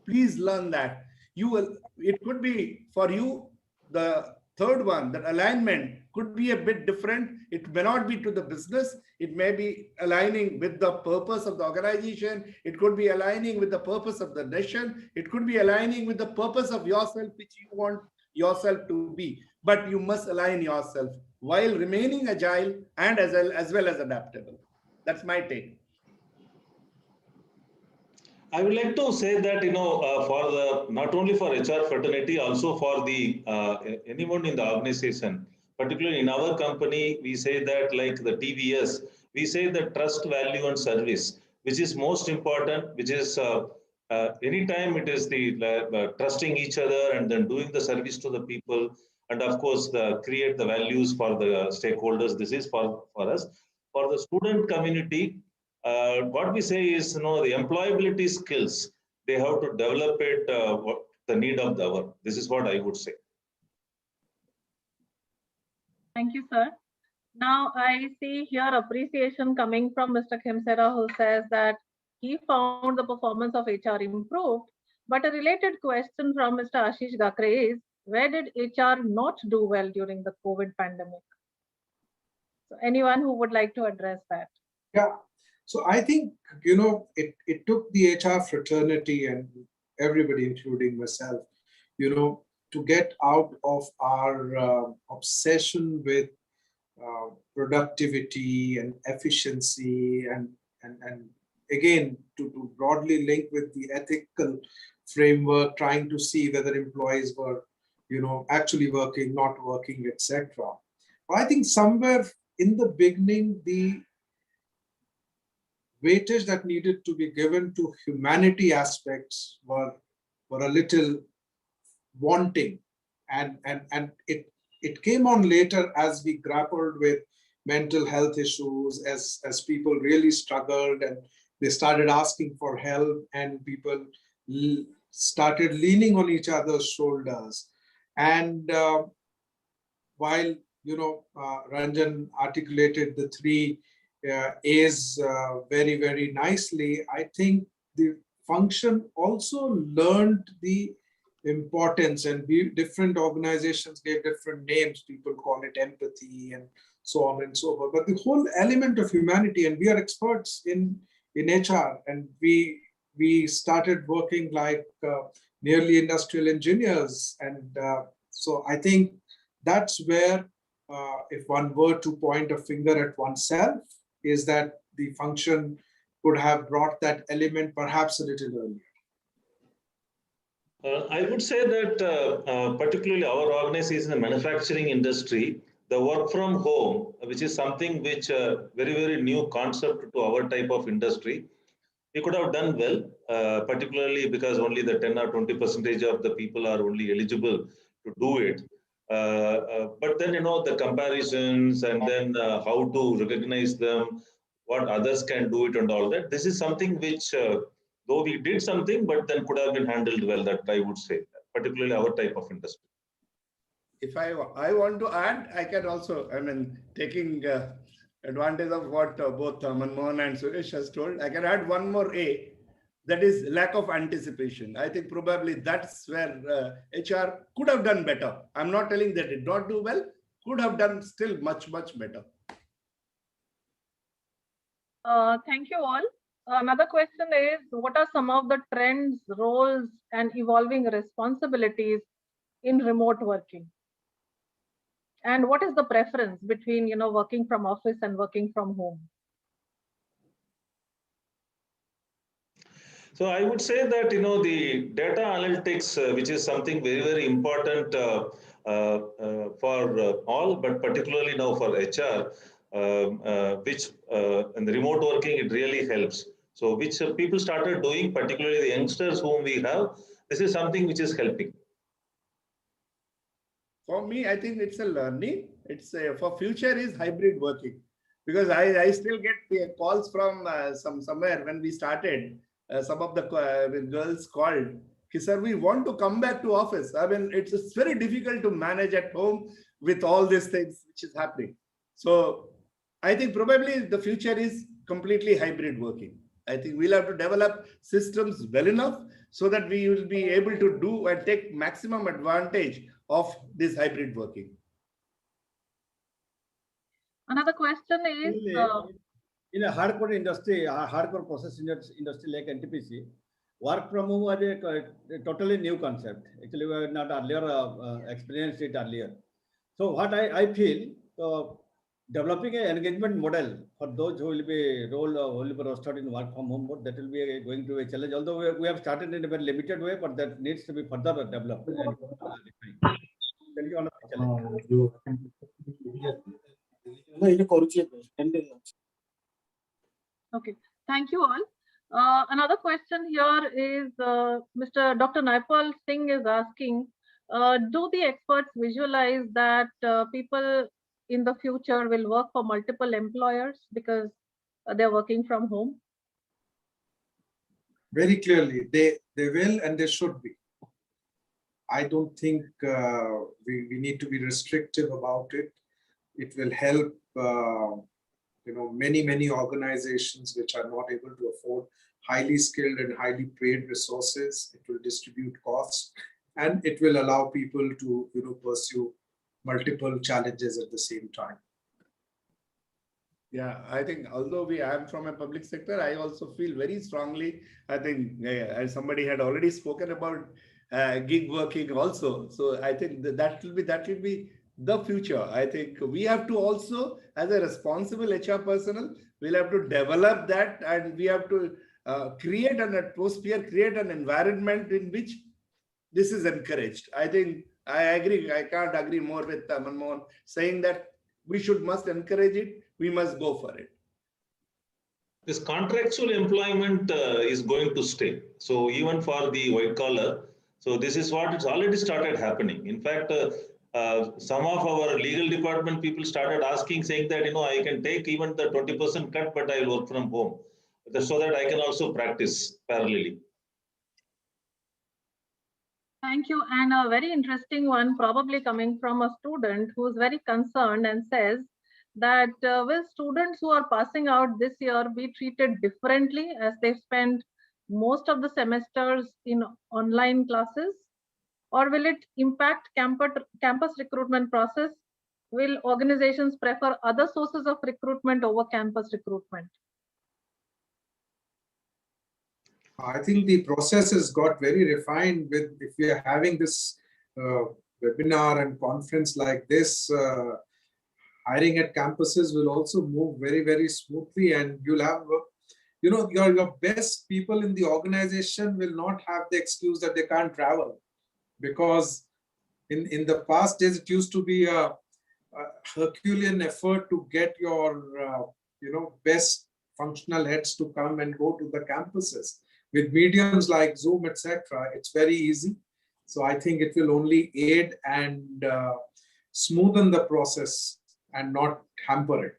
Please learn that. It could be for you, the third one, that alignment could be a bit different. It may not be to the business. It may be aligning with the purpose of the organization. It could be aligning with the purpose of the nation. It could be aligning with the purpose of yourself, which you want yourself to be. But you must align yourself while remaining agile and as well as adaptable. That's my take. I would like to say that, for the, not only for HR fraternity, also for the anyone in the organization, particularly in our company, we say that, like the TVS, we say that trust, value, and service, which is most important, which is anytime it is the trusting each other and then doing the service to the people, and of course, create the values for the stakeholders. This is for us. For the student community, what we say is, the employability skills, they have to develop it, what the need of the hour. This is what I would say. Thank you, sir. Now I see here appreciation coming from Mr. Khemsera, who says that he found the performance of HR improved. But a related question from Mr. Ashish Gakre is, where did HR not do well during the COVID pandemic? So anyone who would like to address that? Yeah. So I think, it took the HR fraternity and everybody, including myself, to get out of our obsession with productivity and efficiency and again, to broadly link with the ethical framework, trying to see whether employees were, actually working, not working, etc. But I think somewhere in the beginning, the weightage that needed to be given to humanity aspects were a little wanting, and it came on later as we grappled with mental health issues, as people really struggled and they started asking for help, and people started leaning on each other's shoulders. And while Ranjan articulated the 3 A's very, very nicely, I think the function also learned the importance, and different organizations gave different names. People call it empathy and so on and so forth. But the whole element of humanity, and we are experts in HR, and we started working like nearly industrial engineers. And so I think that's where, if one were to point a finger at oneself, is that the function could have brought that element perhaps a little earlier. I would say that particularly our organization, the manufacturing industry, the work from home, which is something which very, very new concept to our type of industry, we could have done well, particularly because only the 10 or 20% of the people are only eligible to do it. But then, the comparisons and then how to recognize them, what others can do it and all that. This is something which, though we did something, but then could have been handled well, that I would say, particularly our type of industry. If I want to add, I can also, taking advantage of what both Manmohan and Suresh has told, I can add one more A, that is lack of anticipation. I think probably that's where HR could have done better. I'm not telling they did not do well, could have done still much, much better. Thank you all. Another question is, what are some of the trends, roles, and evolving responsibilities in remote working? And what is the preference between, working from office and working from home? So I would say that, the data analytics, which is something very, very important for all, but particularly now for HR, which in the remote working, it really helps. So which people started doing, particularly the youngsters whom we have, this is something which is helping. For me, I think it's a learning. It's for future is hybrid working, because I still get calls from somewhere when we started. Some of the girls called, sir, we want to come back to office. I mean, it's very difficult to manage at home with all these things which is happening. So I think probably the future is completely hybrid working. I think we'll have to develop systems well enough so that we will be able to do and take maximum advantage of this hybrid working. Another question is, in a hardcore industry, a hardcore process industry like Ntpc, work from home was a totally new concept. Actually, we were not earlier experienced it earlier. So what I feel, developing an engagement model for those who will be rostered in work from home mode, that will be going to be a challenge. Although we have started in a very limited way, but that needs to be further developed. Okay, thank you all. Another question here is Mr. Dr. Naipal Singh is asking, do the experts visualize that people in the future will work for multiple employers because they're working from home? Very clearly, they will and they should be. I don't think we need to be restrictive about it. It will help many organizations which are not able to afford highly skilled and highly paid resources. It will distribute costs, and it will allow people to pursue multiple challenges at the same time. Yeah, I think although I am from a public sector, I also feel very strongly. I think as somebody had already spoken about gig working also. So I think that will be the future. I think we have to also, as a responsible HR personnel, we'll have to develop that, and we have to create an atmosphere, create an environment in which this is encouraged. I think I agree. I can't agree more with Manmohan saying that we must encourage it. We must go for it. This contractual employment is going to stay. So even for the white collar, so this is what it's already started happening. In fact, some of our legal department people started asking, saying that, I can take even the 20% cut, but I will work from home so that I can also practice parallelly. Thank you. And a very interesting one, probably coming from a student who is very concerned and says that will students who are passing out this year be treated differently as they spend most of the semesters in online classes? Or will it impact campus recruitment process? Will organizations prefer other sources of recruitment over campus recruitment? I think the process has got very refined with, if we are having this webinar and conference like this, hiring at campuses will also move very, very smoothly, and you'll have, your best people in the organization will not have the excuse that they can't travel, because in the past days, it used to be a Herculean effort to get your, best functional heads to come and go to the campuses. With mediums like Zoom, etc., it's very easy. So I think it will only aid and smoothen the process and not hamper it.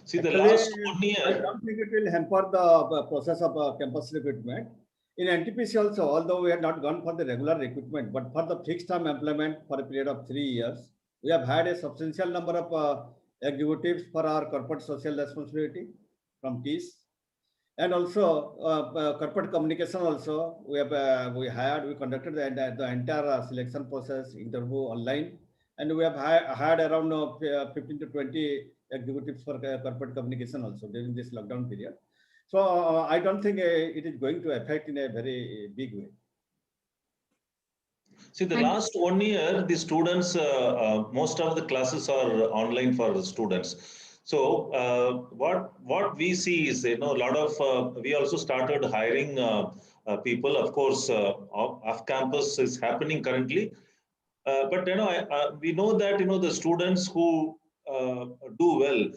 See, the last 1 year. I don't think it will hamper the process of campus recruitment. In Ntpc also, although we have not gone for the regular recruitment, but for the fixed term employment for a period of 3 years, we have had a substantial number of executives for our corporate social responsibility from TIS. And also corporate communication also, we conducted the entire selection process, interview online, and we have had around 15 to 20 executives for corporate communication also during this lockdown period. So I don't think it is going to affect in a very big way. See, the last 1 year, the students, most of the classes are online for the students. So what we see is, a lot of, we also started hiring people. Of course, off campus is happening currently. But, we know that, the students who do well,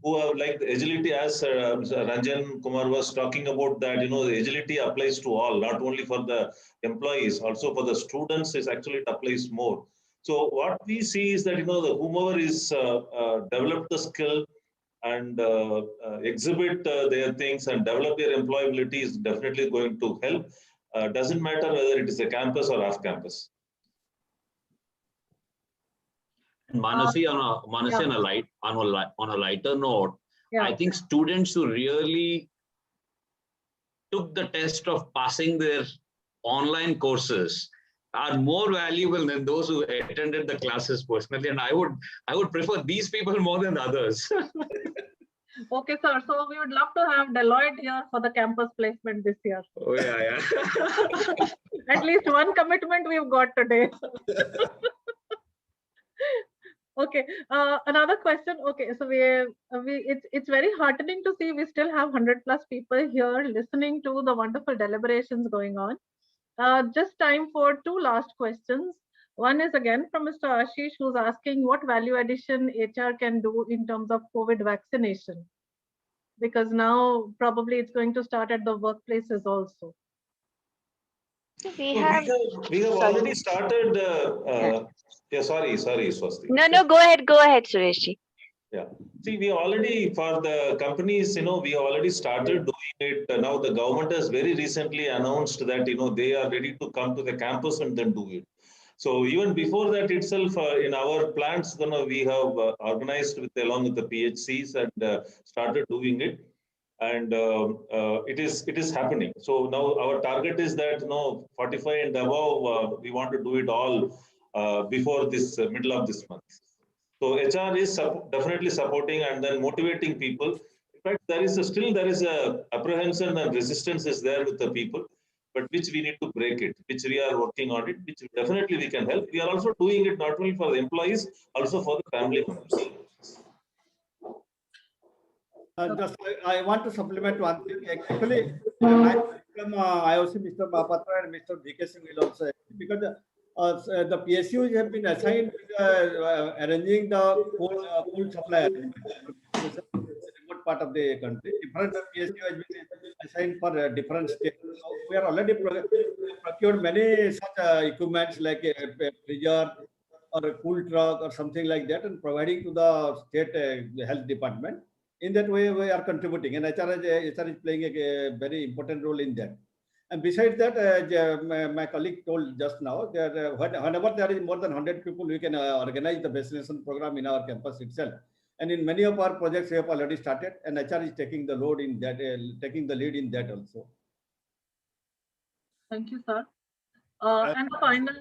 who have like the agility, as Ranjan Kumar was talking about that, the agility applies to all, not only for the employees, also for the students, is actually it applies more. So what we see is that, the whomever is developed the skill and exhibit their things and develop their employability is definitely going to help. Doesn't matter whether it is a campus or off campus. Manasi, on a lighter note, I think students who really took the test of passing their online courses are more valuable than those who attended the classes personally, and I would prefer these people more than others. Okay, sir. So we would love to have Deloitte here for the campus placement this year. Oh yeah. At least one commitment we've got today. Okay, another question. Okay, so it's very heartening to see we still have 100+ people here listening to the wonderful deliberations going on. Just time for two last questions. One is again from Mr. Ashish, who's asking what value addition HR can do in terms of COVID vaccination, because now probably it's going to start at the workplaces also. We have already started. Yeah, sorry, Swasti. No, go ahead, Suresh. Yeah. See, we already, for the companies, we already started doing it. Now the government has very recently announced that, they are ready to come to the campus and then do it. So even before that itself, in our plants, we have organized along with the PHCs and started doing it. And it is happening. So now our target is that, 45 and above, we want to do it all before this middle of this month. So HR is definitely supporting and then motivating people. In fact, there is a apprehension and resistance is there with the people, but which we need to break it, which we are working on it, which definitely we can help. We are also doing it not only for the employees, also for the family members. I want to supplement one thing. Actually, from IOC, Mr. Mahapatra and Mr. DK Singh will also, because the PSUs have been assigned with arranging the food supply remote part of the country. Different PSU has been assigned for different states. So we are already procured many such equipments like a freezer or a cool truck or something like that, and providing to the state health department. In that way, we are contributing, and HR is playing a very important role in that. And besides that, my colleague told just now that whenever there is more than 100 people, we can organize the vaccination program in our campus itself. And in many of our projects, we have already started, and HR is taking the load in that, taking the lead in that also. Thank you, sir. And the final.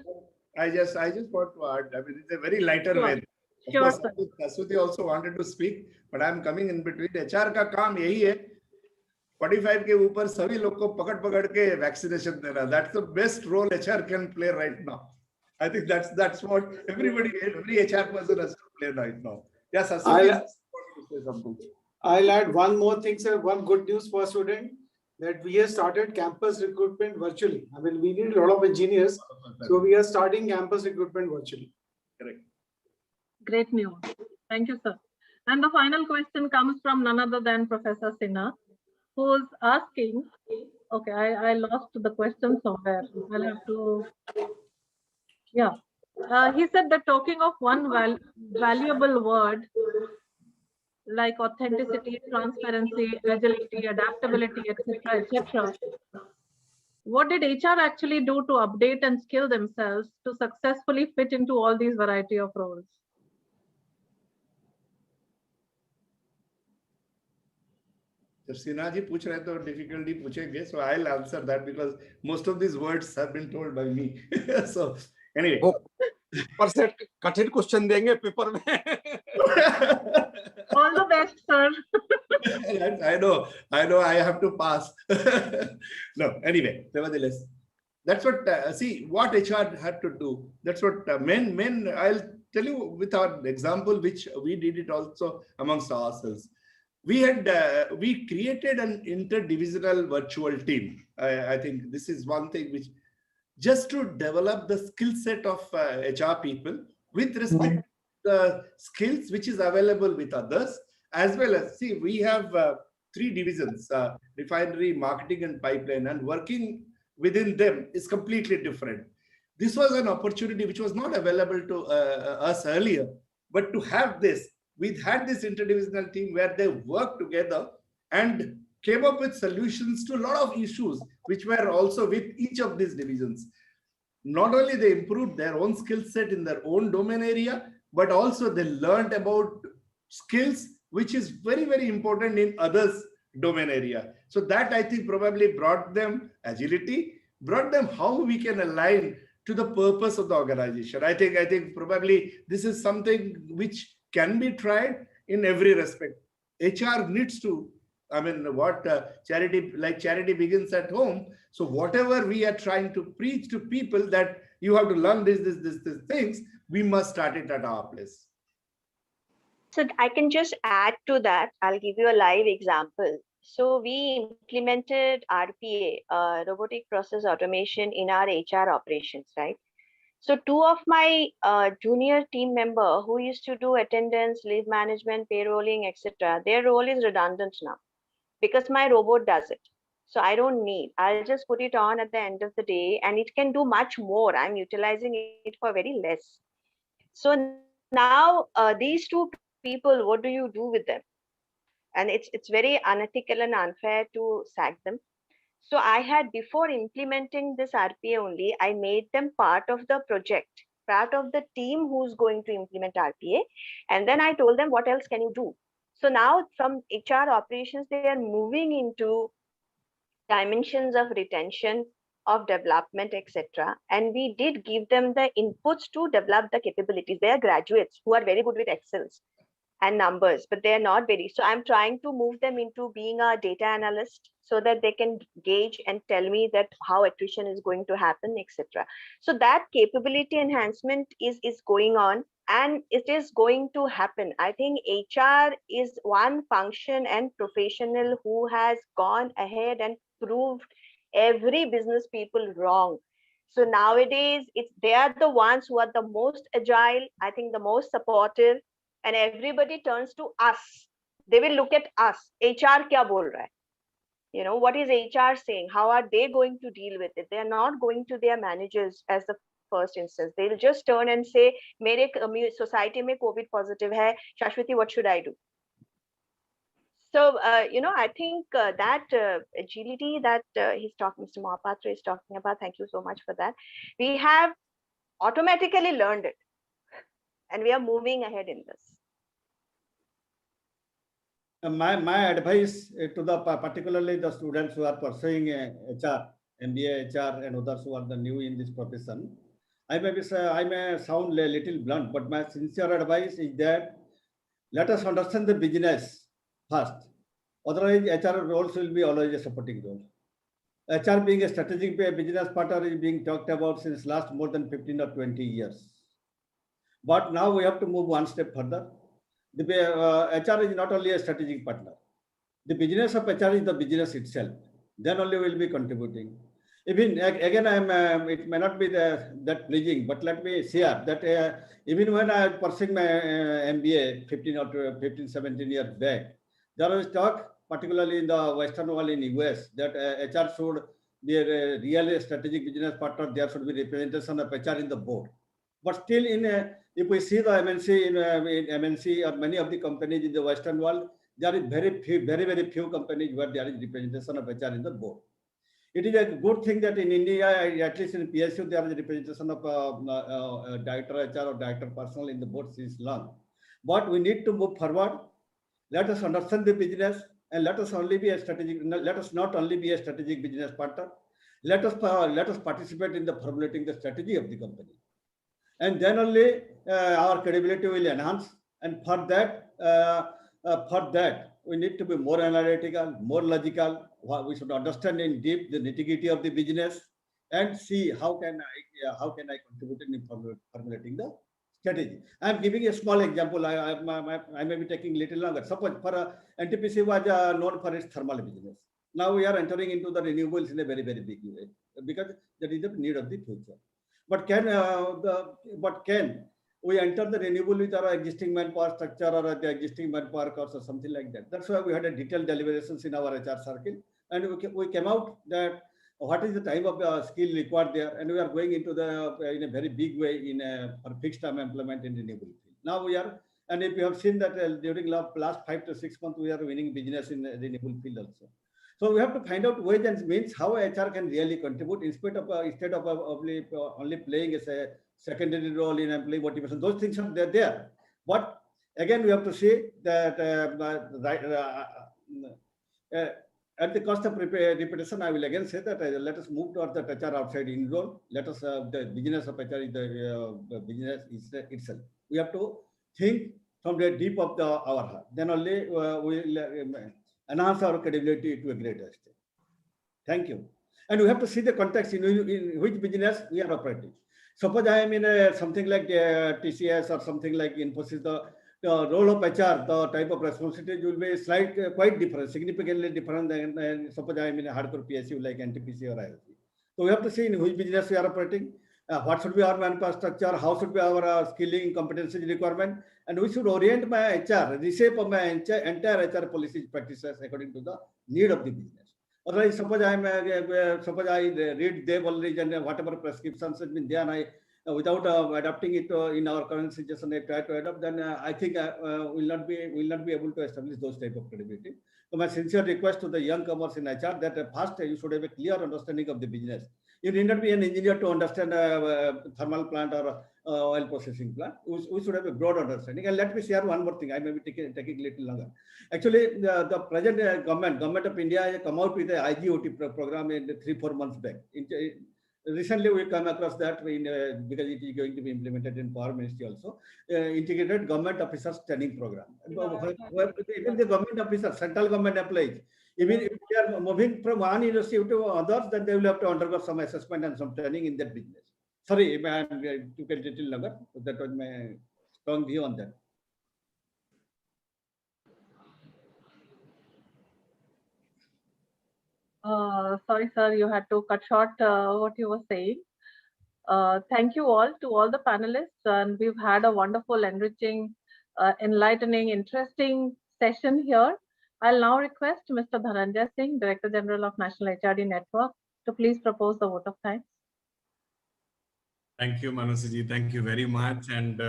I just want to add. I mean, it's a very lighter way. Sure, sir. Kasuti also wanted to speak, but I'm coming in between. HR का काम यही है. 45 के ऊपर सभी लोग को पकड़ के vaccination देना. That's the best role HR can play right now. I think that's what every HR person has to play right now. Yes, I'll add one more thing, sir. One good news for students, that we have started campus recruitment virtually. I mean, we need a lot of engineers, so we are starting campus recruitment virtually. Correct. Great news. Thank you, sir. And the final question comes from none other than Professor Sinha, who's asking, okay, I lost the question somewhere. I'll have to, yeah. He said that talking of one valuable word like authenticity, transparency, agility, adaptability, etc. What did HR actually do to update and skill themselves to successfully fit into all these variety of roles? If Sinha ji पूछ रहे तो difficulty पूछेंगे, so I'll answer that because most of these words have been told by me. So anyway, percent कठिन question देंगे paper में. All the I know, I have to pass. No, anyway, nevertheless, that's what, see, what HR had to do. That's what men, I'll tell you with our example, which we did it also amongst ourselves. We created an interdivisional virtual team. I think this is one thing which, just to develop the skill set of HR people with respect to the skills which is available with others, as well as, see, we have 3 divisions, refinery, marketing and pipeline, and working within them is completely different. This was an opportunity which was not available to us earlier, but to have this, we had this interdivisional team where they worked together and came up with solutions to a lot of issues which were also with each of these divisions. Not only they improved their own skill set in their own domain area, but also they learned about skills which is very, very important in others' domain area. So that, I think, probably brought them agility, brought them how we can align to the purpose of the organization. I think probably this is something which can be tried in every respect. HR needs to, I mean, what charity begins at home. So whatever we are trying to preach to people, that you have to learn this things, we must start it at our place. So I can just add to that. I'll give you a live example. So we implemented RPA, robotic process automation, in our HR operations, right? So 2 of my junior team member who used to do attendance, leave management, payrolling, etc., their role is redundant now because my robot does it. So I don't need, I'll just put it on at the end of the day and it can do much more. I'm utilizing it for very less. So now these 2 people, what do you do with them? And it's very unethical and unfair to sack them. So I had, before implementing this RPA only, I made them part of the project, part of the team who's going to implement RPA. And then I told them, what else can you do? So now from HR operations, they are moving into dimensions of retention, of development, etc. And we did give them the inputs to develop the capabilities. They are graduates who are very good with Excels and numbers, but they're not very. So I'm trying to move them into being a data analyst so that they can gauge and tell me that how attrition is going to happen, etc. So that capability enhancement is going on and it is going to happen. I think HR is one function and professional who has gone ahead and proved every business people wrong. So nowadays, they are the ones who are the most agile, I think the most supportive, and everybody turns to us. They will look at us. HR kya bol raha hai? You know, what is HR saying? How are they going to deal with it? They are not going to their managers as the first instance. They'll just turn and say, mere society mein COVID positive hai. Shashwati, what should I do? So, you know, I think that agility that Mr. Mahapatra is talking about, thank you so much for that. We have automatically learned it and we are moving ahead in this. My advice to the particularly the students who are pursuing HR, MBA, HR, and others who are the new in this profession, I may sound a little blunt, but my sincere advice is that let us understand the business first. Otherwise, HR roles will be always a supporting role. HR being a strategic business partner is being talked about since last more than 15 or 20 years. But now we have to move one step further. The HR is not only a strategic partner. The business of HR is the business itself. Then only we will be contributing. Even again, it may not be that pleasing, but let me share that even when I was pursuing my MBA 15, 17 years back, there was talk, particularly in the Western world in US, that HR should be a really strategic business partner. There should be representation of HR in the board. But still, if we see the MNC in MNC or many of the companies in the Western world, there is very few companies where there is representation of HR in the board. It is a good thing that in India, at least in PSU, there is representation of director HR or director personnel in the board since long. But we need to move forward. Let us understand the business and let us not only be a strategic business partner. Let us participate in the formulating the strategy of the company. And then only our credibility will enhance. And for that, For that, we need to be more analytical, more logical. We should understand in deep the nitty-gritty of the business and see how can I contribute in formulating the strategy. I am giving a small example. I may be taking little longer. Suppose for NTPC was known for its thermal business. Now we are entering into the renewables in a very, very big way because that is the need of the future. But can we enter the renewable with our existing manpower structure or the existing manpower cost or something like that? That's why we had a detailed deliberations in our HR circle, and we came out that what is the time of skill required there, and we are going into the in a very big way in a fixed term employment in renewable field. Now we are, and if you have seen that during last 5 to 6 months, we are winning business in renewable field also. So we have to find out ways and means how HR can really contribute instead of only playing as a secondary role in employee motivation. Those things are there. But again, we have to say that at the cost of repetition, I will again say that let us move towards the HR outside in role. Let us the business of HR is the business itself. We have to think from the deep of our heart. Then only we will enhance our credibility to a greater extent. Thank you. And we have to see the context in which business we are operating. Suppose I am in something like TCS or something like Infosys, the role of HR, the type of responsibility will be quite different, significantly different than suppose I am in a hardcore PSU like Ntpc or IOC. So we have to see in which business we are operating, what should be our manpower structure, how should be our skilling, competency requirement, and we should orient my HR, reshape of my entire HR policies practices according to the need of the business. Otherwise, suppose I read they already and whatever prescriptions has been there, and I without adapting it in our current situation, I try to adapt, then I think will not be able to establish those type of credibility. So my sincere request to the young comers in HR that first you should have a clear understanding of the business. You need not be an engineer to understand a thermal plant or oil processing plant. We should have a broad understanding. And let me share one more thing. I may be taking a little longer. Actually, the present government of India has come out with the IGOT program in 3-4 months back. Recently, we come across that because it is going to be implemented in Power Ministry also, integrated government officers training program. Even the government officers, central government employees, even if they are moving from one university to others, then they will have to undergo some assessment and some training in that business. Sorry, I took a little longer. That was my strong view on that. Sorry, sir, you had to cut short what you were saying. Thank you all to all the panelists, and we've had a wonderful, enriching, enlightening, interesting session here. I'll now request Mr. Dhananjay Singh, Director General of National HRD Network, to please propose the vote of thanks. Thank you, Manasiji. Thank you very much. And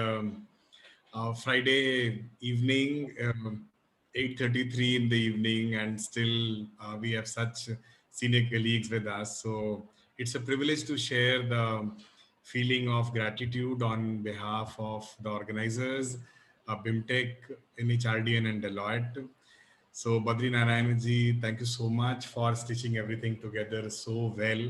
Friday evening, 8:33 in the evening, and still we have such senior colleagues with us. So it's a privilege to share the feeling of gratitude on behalf of the organizers, BIMTech, NHRDN, and Deloitte. So Badri Narayanaji, thank you so much for stitching everything together so well.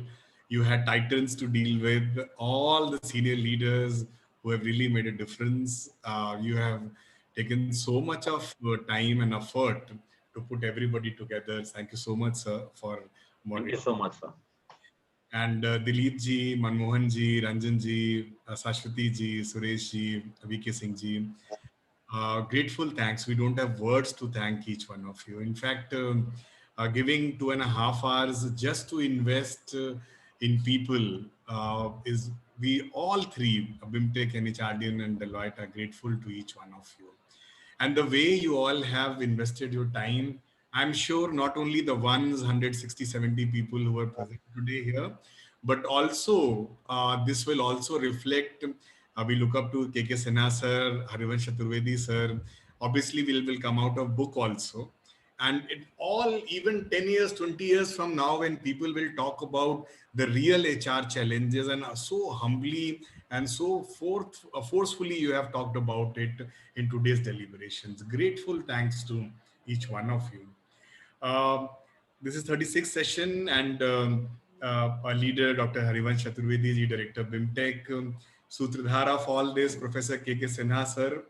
You had titans to deal with, all the senior leaders who have really made a difference. You have taken so much of time and effort to put everybody together. Thank you so much, sir, for Thank you so much, sir. And Dilip ji, Manmohan ji, Ranjan ji, Sashwati ji, Suresh ji, VK Singh ji. Grateful thanks. We don't have words to thank each one of you. In fact, giving 2.5 hours just to invest in people is, we all three, BIMTech, NHRDN, and Deloitte, are grateful to each one of you. And the way you all have invested your time, I'm sure not only the 160, 70 people who are present today here, but also this will also reflect, we look up to KK Sinha sir, Harivansh Chaturvedi sir, obviously will come out of book also. And it all, even 10 years, 20 years from now, when people will talk about the real HR challenges, and so humbly and so forcefully you have talked about it in today's deliberations. Grateful thanks to each one of you. This is 36th session, and our leader, Dr. Harivansh Chaturvedi, Director BIMTech, Sutradhara of all this, Professor KK Sinha sir.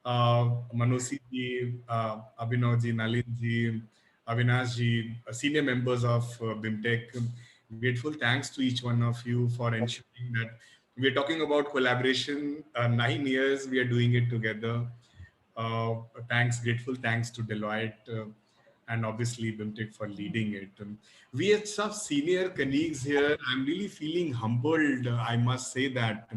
Manosi ji, Abhinav ji, Nalin ji, Avinash ji, senior members of BIMTech. Grateful thanks to each one of you for ensuring that we're talking about collaboration. 9 years we are doing it together. Thanks, grateful thanks to Deloitte and obviously BIMTech for leading it. We have some senior colleagues here. I'm really feeling humbled. I must say that.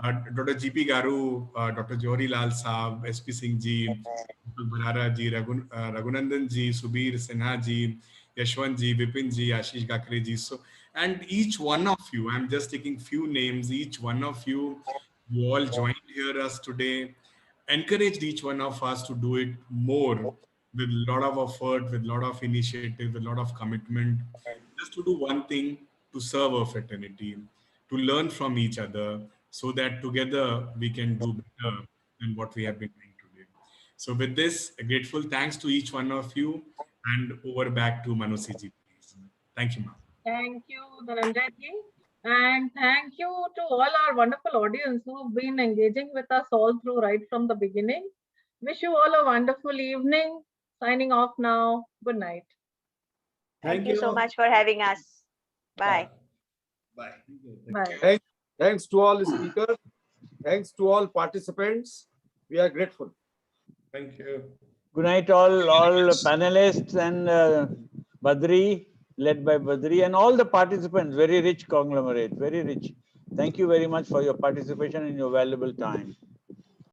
Dr. GP Garu, Dr. Johari Lal Saab, SP Singh ji, Dr. Bharara ji, Raghunandan ji, Subir Sinha ji, Yashwant ji, Vipin ji, Ashish Gakre ji. So, and each one of you, I'm just taking few names, each one of you, you all joined here us today, encouraged each one of us to do it more with a lot of effort, with a lot of initiative, with a lot of commitment, just to do one thing, to serve our fraternity, to learn from each other, so that together we can do better than what we have been doing today. So with this, a grateful thanks to each one of you, and over back to Manosi ji, please. Thank you, ma'am. Thank you, Ranjan ji. And thank you to all our wonderful audience who've been engaging with us all through right from the beginning. Wish you all a wonderful evening. Signing off now. Good night. Thank you so much for having us. Bye. Bye. Bye. Thanks to all speakers. Thanks to all participants. We are grateful. Thank you. Good night, all panelists and Badri, led by Badri, and all the participants. Very rich conglomerate, very rich. Thank you very much for your participation and your valuable time.